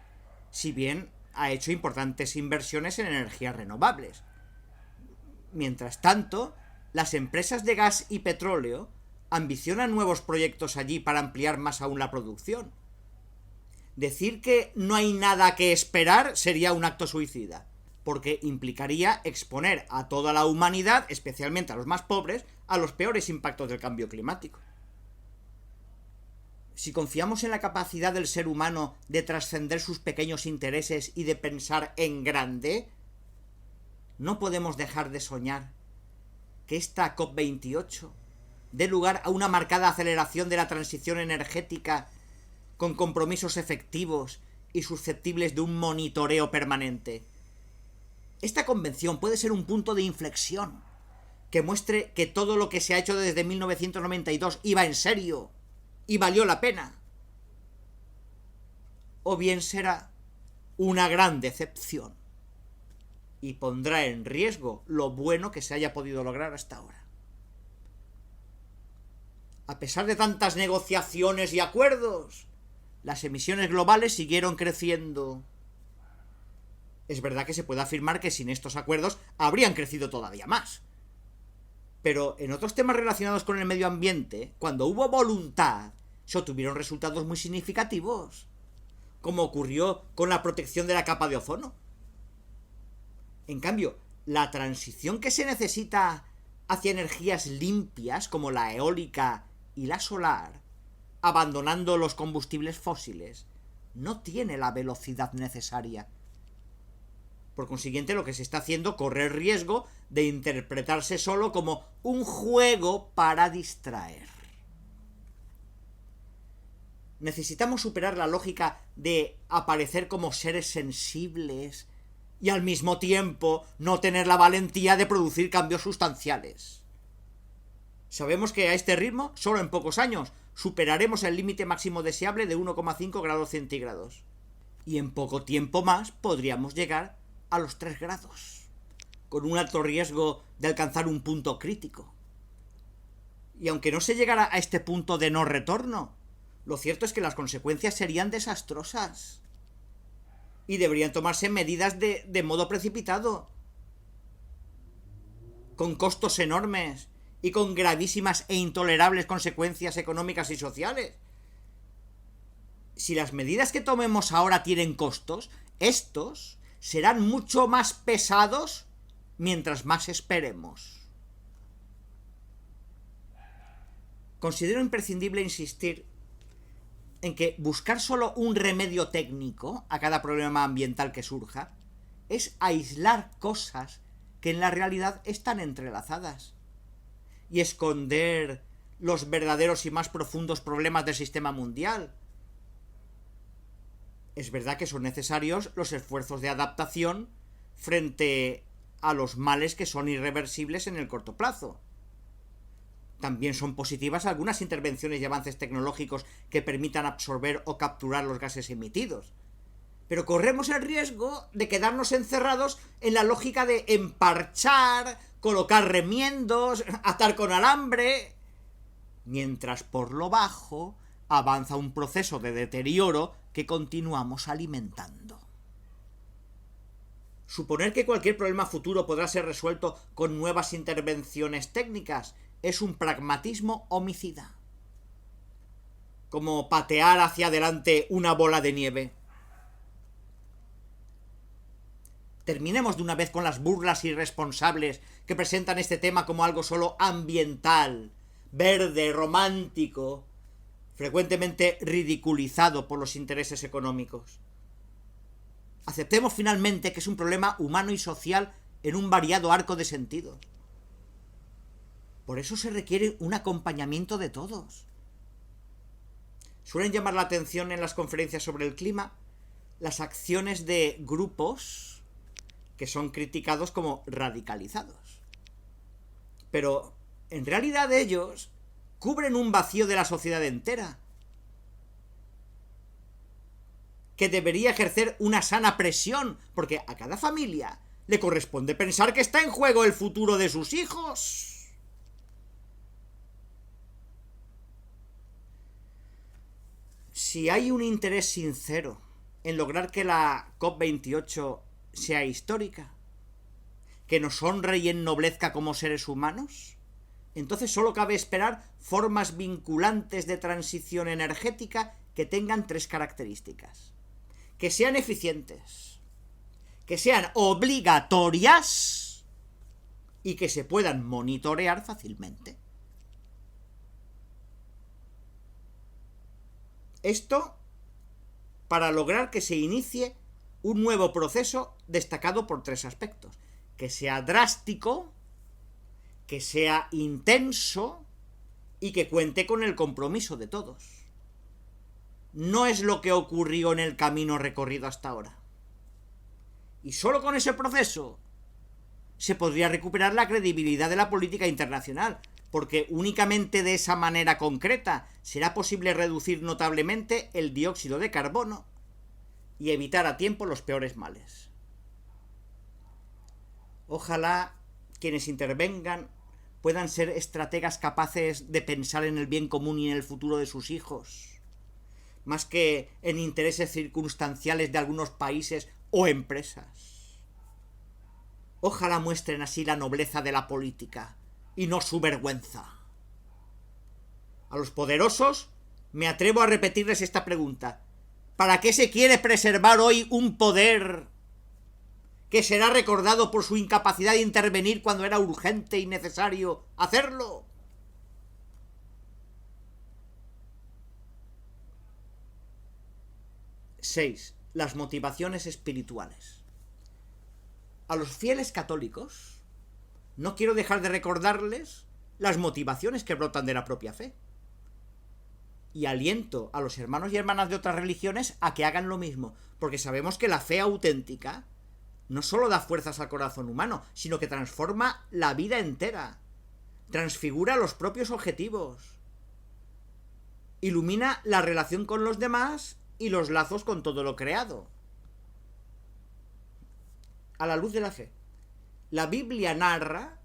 si bien ha hecho importantes inversiones en energías renovables. Mientras tanto, las empresas de gas y petróleo ambicionan nuevos proyectos allí para ampliar más aún la producción. Decir que no hay nada que esperar sería un acto suicida, porque implicaría exponer a toda la humanidad, especialmente a los más pobres, a los peores impactos del cambio climático. Si confiamos en la capacidad del ser humano de trascender sus pequeños intereses y de pensar en grande, no podemos dejar de soñar que esta COP28 dé lugar a una marcada aceleración de la transición energética con compromisos efectivos y susceptibles de un monitoreo permanente. Esta convención puede ser un punto de inflexión que muestre que todo lo que se ha hecho desde 1992 iba en serio y valió la pena. O bien será una gran decepción y pondrá en riesgo lo bueno que se haya podido lograr hasta ahora. A pesar de tantas negociaciones y acuerdos, las emisiones globales siguieron creciendo. Es verdad que se puede afirmar que sin estos acuerdos habrían crecido todavía más. Pero en otros temas relacionados con el medio ambiente, cuando hubo voluntad, se obtuvieron resultados muy significativos, como ocurrió con la protección de la capa de ozono. En cambio, la transición que se necesita hacia energías limpias, como la eólica y la solar, abandonando los combustibles fósiles, no tiene la velocidad necesaria. Por consiguiente, lo que se está haciendo corre el riesgo de interpretarse solo como un juego para distraer. Necesitamos superar la lógica de aparecer como seres sensibles y al mismo tiempo no tener la valentía de producir cambios sustanciales. Sabemos que a este ritmo, solo en pocos años, superaremos el límite máximo deseable de 1,5 grados centígrados. Y en poco tiempo más podríamos llegar a los 3 grados, con un alto riesgo de alcanzar un punto crítico. Y aunque no se llegara a este punto de no retorno, lo cierto es que las consecuencias serían desastrosas. Y deberían tomarse medidas de modo precipitado, con costos enormes y con gravísimas e intolerables consecuencias económicas y sociales. Si las medidas que tomemos ahora tienen costos, estos serán mucho más pesados mientras más esperemos. Considero imprescindible insistir en que buscar solo un remedio técnico a cada problema ambiental que surja es aislar cosas que en la realidad están entrelazadas y esconder los verdaderos y más profundos problemas del sistema mundial. Es verdad que son necesarios los esfuerzos de adaptación frente a los males que son irreversibles en el corto plazo. También son positivas algunas intervenciones y avances tecnológicos que permitan absorber o capturar los gases emitidos. Pero corremos el riesgo de quedarnos encerrados en la lógica de emparchar, colocar remiendos, atar con alambre, mientras por lo bajo avanza un proceso de deterioro que continuamos alimentando. Suponer que cualquier problema futuro podrá ser resuelto con nuevas intervenciones técnicas es un pragmatismo homicida. Como patear hacia adelante una bola de nieve. Terminemos de una vez con las burlas irresponsables que presentan este tema como algo solo ambiental, verde, romántico, frecuentemente ridiculizado por los intereses económicos. Aceptemos finalmente que es un problema humano y social en un variado arco de sentidos. Por eso se requiere un acompañamiento de todos. Suelen llamar la atención en las conferencias sobre el clima las acciones de grupos que son criticados como radicalizados. Pero en realidad ellos cubren un vacío de la sociedad entera, que debería ejercer una sana presión, porque a cada familia le corresponde pensar que está en juego el futuro de sus hijos. Si hay un interés sincero en lograr que la COP28 sea histórica, que nos honre y ennoblezca como seres humanos, entonces solo cabe esperar formas vinculantes de transición energética que tengan 3 características: que sean eficientes, que sean obligatorias y que se puedan monitorear fácilmente. Esto para lograr que se inicie un nuevo proceso destacado por 3 aspectos: que sea drástico, que sea intenso y que cuente con el compromiso de todos. No es lo que ocurrió en el camino recorrido hasta ahora. Y solo con ese proceso se podría recuperar la credibilidad de la política internacional, porque únicamente de esa manera concreta será posible reducir notablemente el dióxido de carbono y evitar a tiempo los peores males. Ojalá quienes intervengan puedan ser estrategas capaces de pensar en el bien común y en el futuro de sus hijos, más que en intereses circunstanciales de algunos países o empresas. Ojalá muestren así la nobleza de la política y no su vergüenza. A los poderosos me atrevo a repetirles esta pregunta. ¿Para qué se quiere preservar hoy un poder que será recordado por su incapacidad de intervenir cuando era urgente y necesario hacerlo? Seis, las motivaciones espirituales. A los fieles católicos no quiero dejar de recordarles las motivaciones que brotan de la propia fe. Y aliento a los hermanos y hermanas de otras religiones a que hagan lo mismo, porque sabemos que la fe auténtica no solo da fuerzas al corazón humano, sino que transforma la vida entera, transfigura los propios objetivos, ilumina la relación con los demás y los lazos con todo lo creado. A la luz de la fe, la Biblia narra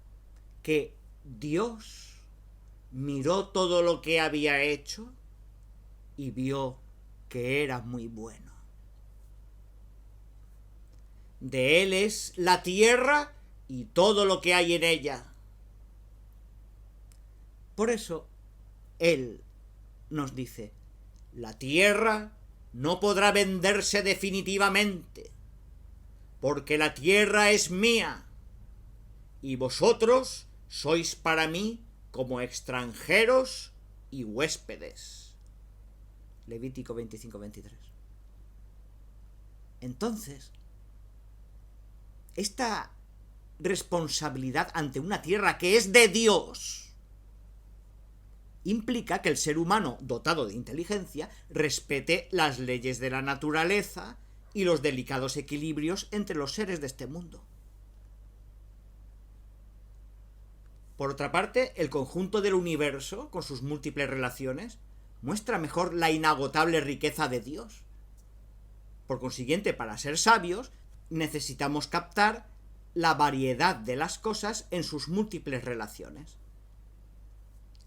que Dios miró todo lo que había hecho y vio que era muy bueno. De Él es la tierra y todo lo que hay en ella. Por eso, Él nos dice, la tierra no podrá venderse definitivamente, porque la tierra es mía, y vosotros sois para mí como extranjeros y huéspedes. Levítico 25-23. Entonces, esta responsabilidad ante una tierra que es de Dios implica que el ser humano dotado de inteligencia respete las leyes de la naturaleza y los delicados equilibrios entre los seres de este mundo. Por otra parte, el conjunto del universo, con sus múltiples relaciones, muestra mejor la inagotable riqueza de Dios. Por consiguiente, para ser sabios, necesitamos captar la variedad de las cosas en sus múltiples relaciones.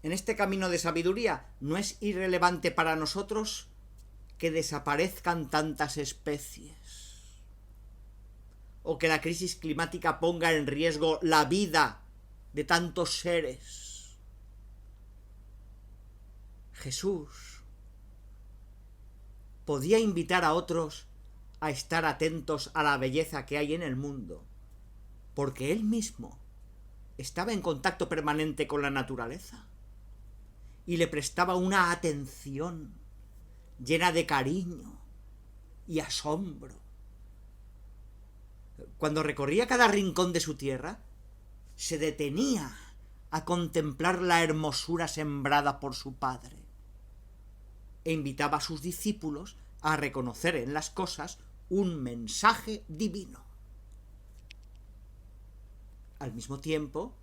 En este camino de sabiduría, no es irrelevante para nosotros que desaparezcan tantas especies, o que la crisis climática ponga en riesgo la vida de tantos seres. Jesús podía invitar a otros a estar atentos a la belleza que hay en el mundo, porque Él mismo estaba en contacto permanente con la naturaleza y le prestaba una atención llena de cariño y asombro. Cuando recorría cada rincón de su tierra, se detenía a contemplar la hermosura sembrada por su Padre e invitaba a sus discípulos a reconocer en las cosas un mensaje divino. Al mismo tiempo,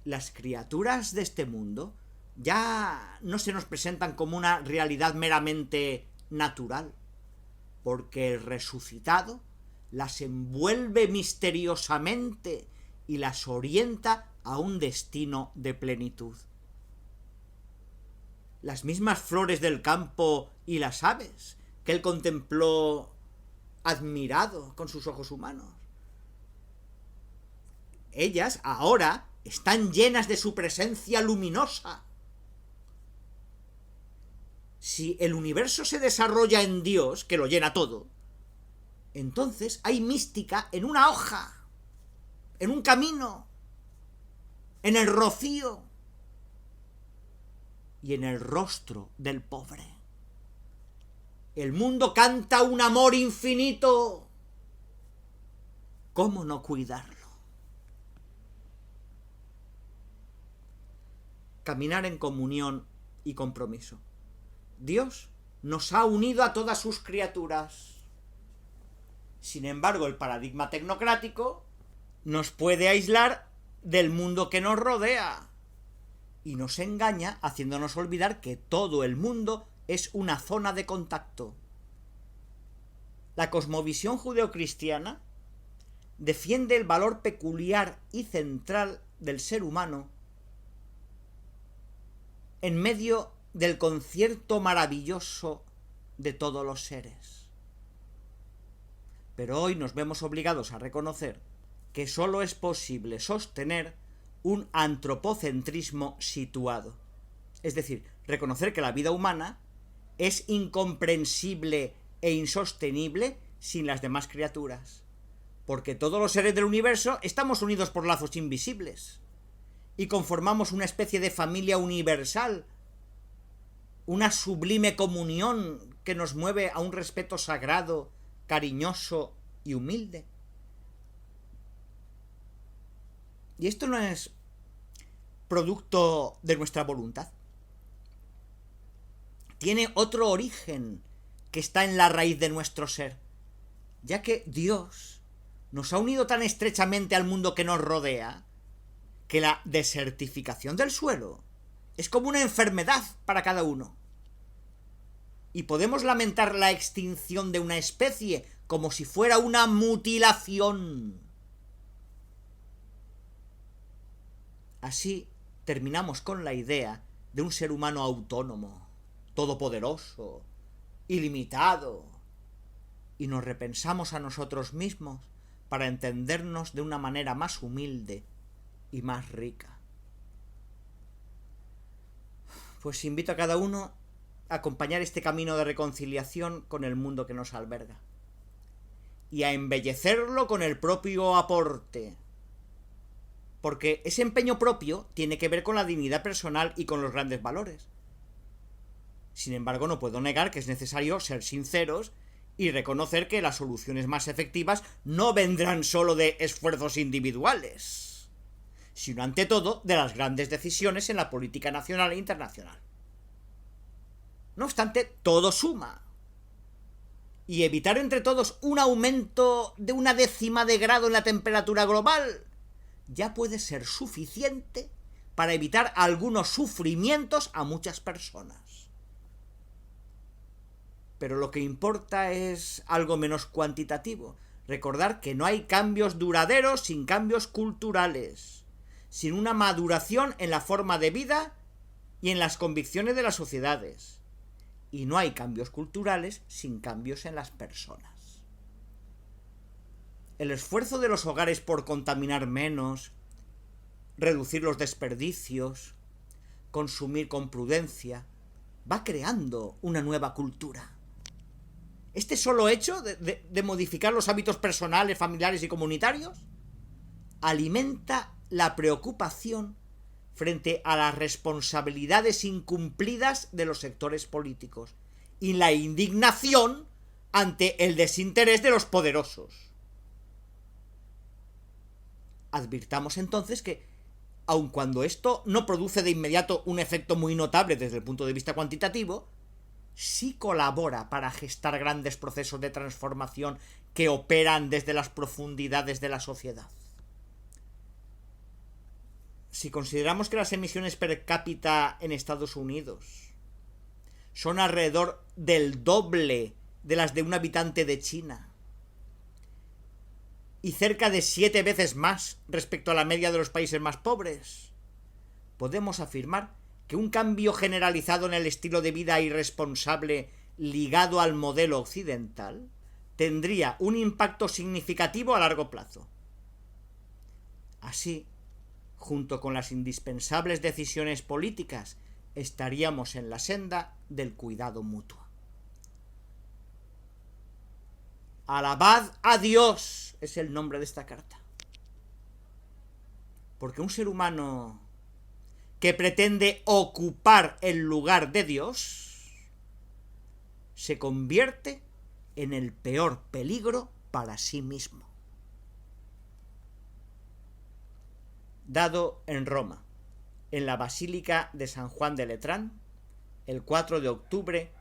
las criaturas de este mundo ya no se nos presentan como una realidad meramente natural, porque el resucitado las envuelve misteriosamente y las orienta a un destino de plenitud. Las mismas flores del campo y las aves que él contempló admirado con sus ojos humanos, ellas ahora están llenas de su presencia luminosa. Si el universo se desarrolla en Dios, que lo llena todo, entonces hay mística en una hoja, en un camino, en el rocío y en el rostro del pobre. El mundo canta un amor infinito. ¿Cómo no cuidarlo? Caminar en comunión y compromiso. Dios nos ha unido a todas sus criaturas. Sin embargo, el paradigma tecnocrático nos puede aislar del mundo que nos rodea y nos engaña haciéndonos olvidar que todo el mundo es una zona de contacto. La cosmovisión judeocristiana defiende el valor peculiar y central del ser humano en medio del concierto maravilloso de todos los seres. Pero hoy nos vemos obligados a reconocer que solo es posible sostener un antropocentrismo situado. Es decir, reconocer que la vida humana es incomprensible e insostenible sin las demás criaturas, porque todos los seres del universo estamos unidos por lazos invisibles y conformamos una especie de familia universal, una sublime comunión que nos mueve a un respeto sagrado, cariñoso y humilde. Y esto no es producto de nuestra voluntad. Tiene otro origen que está en la raíz de nuestro ser, ya que Dios nos ha unido tan estrechamente al mundo que nos rodea, que la desertificación del suelo es como una enfermedad para cada uno. Y podemos lamentar la extinción de una especie como si fuera una mutilación. Así terminamos con la idea de un ser humano autónomo, todopoderoso, ilimitado, y nos repensamos a nosotros mismos para entendernos de una manera más humilde y más rica. Pues invito a cada uno a acompañar este camino de reconciliación con el mundo que nos alberga y a embellecerlo con el propio aporte, porque ese empeño propio tiene que ver con la dignidad personal y con los grandes valores. Sin embargo, no puedo negar que es necesario ser sinceros y reconocer que las soluciones más efectivas no vendrán solo de esfuerzos individuales, sino ante todo de las grandes decisiones en la política nacional e internacional. No obstante, todo suma. Y evitar entre todos un aumento de 1/10 de grado en la temperatura global ya puede ser suficiente para evitar algunos sufrimientos a muchas personas. Pero lo que importa es algo menos cuantitativo. Recordar que no hay cambios duraderos sin cambios culturales, sin una maduración en la forma de vida y en las convicciones de las sociedades. Y no hay cambios culturales sin cambios en las personas. El esfuerzo de los hogares por contaminar menos, reducir los desperdicios, consumir con prudencia, va creando una nueva cultura. Este solo hecho de modificar los hábitos personales, familiares y comunitarios alimenta la preocupación frente a las responsabilidades incumplidas de los sectores políticos y la indignación ante el desinterés de los poderosos. Advirtamos entonces que, aun cuando esto no produce de inmediato un efecto muy notable desde el punto de vista cuantitativo, sí colabora para gestar grandes procesos de transformación que operan desde las profundidades de la sociedad. Si consideramos que las emisiones per cápita en Estados Unidos son alrededor del doble de las de un habitante de China y cerca de 7 veces más respecto a la media de los países más pobres, podemos afirmar que un cambio generalizado en el estilo de vida irresponsable ligado al modelo occidental tendría un impacto significativo a largo plazo. Así, junto con las indispensables decisiones políticas, estaríamos en la senda del cuidado mutuo. Alabad a Dios es el nombre de esta carta. Porque un ser humano que pretende ocupar el lugar de Dios se convierte en el peor peligro para sí mismo. Dado en Roma, en la Basílica de San Juan de Letrán, el 4 de octubre,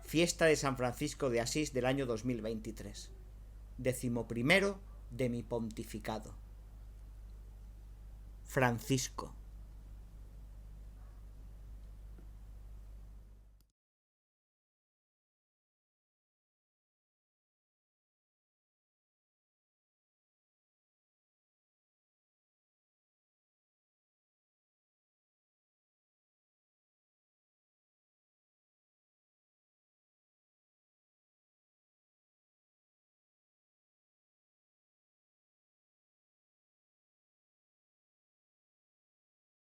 fiesta de San Francisco de Asís del año 2023, 11º de mi pontificado. Francisco.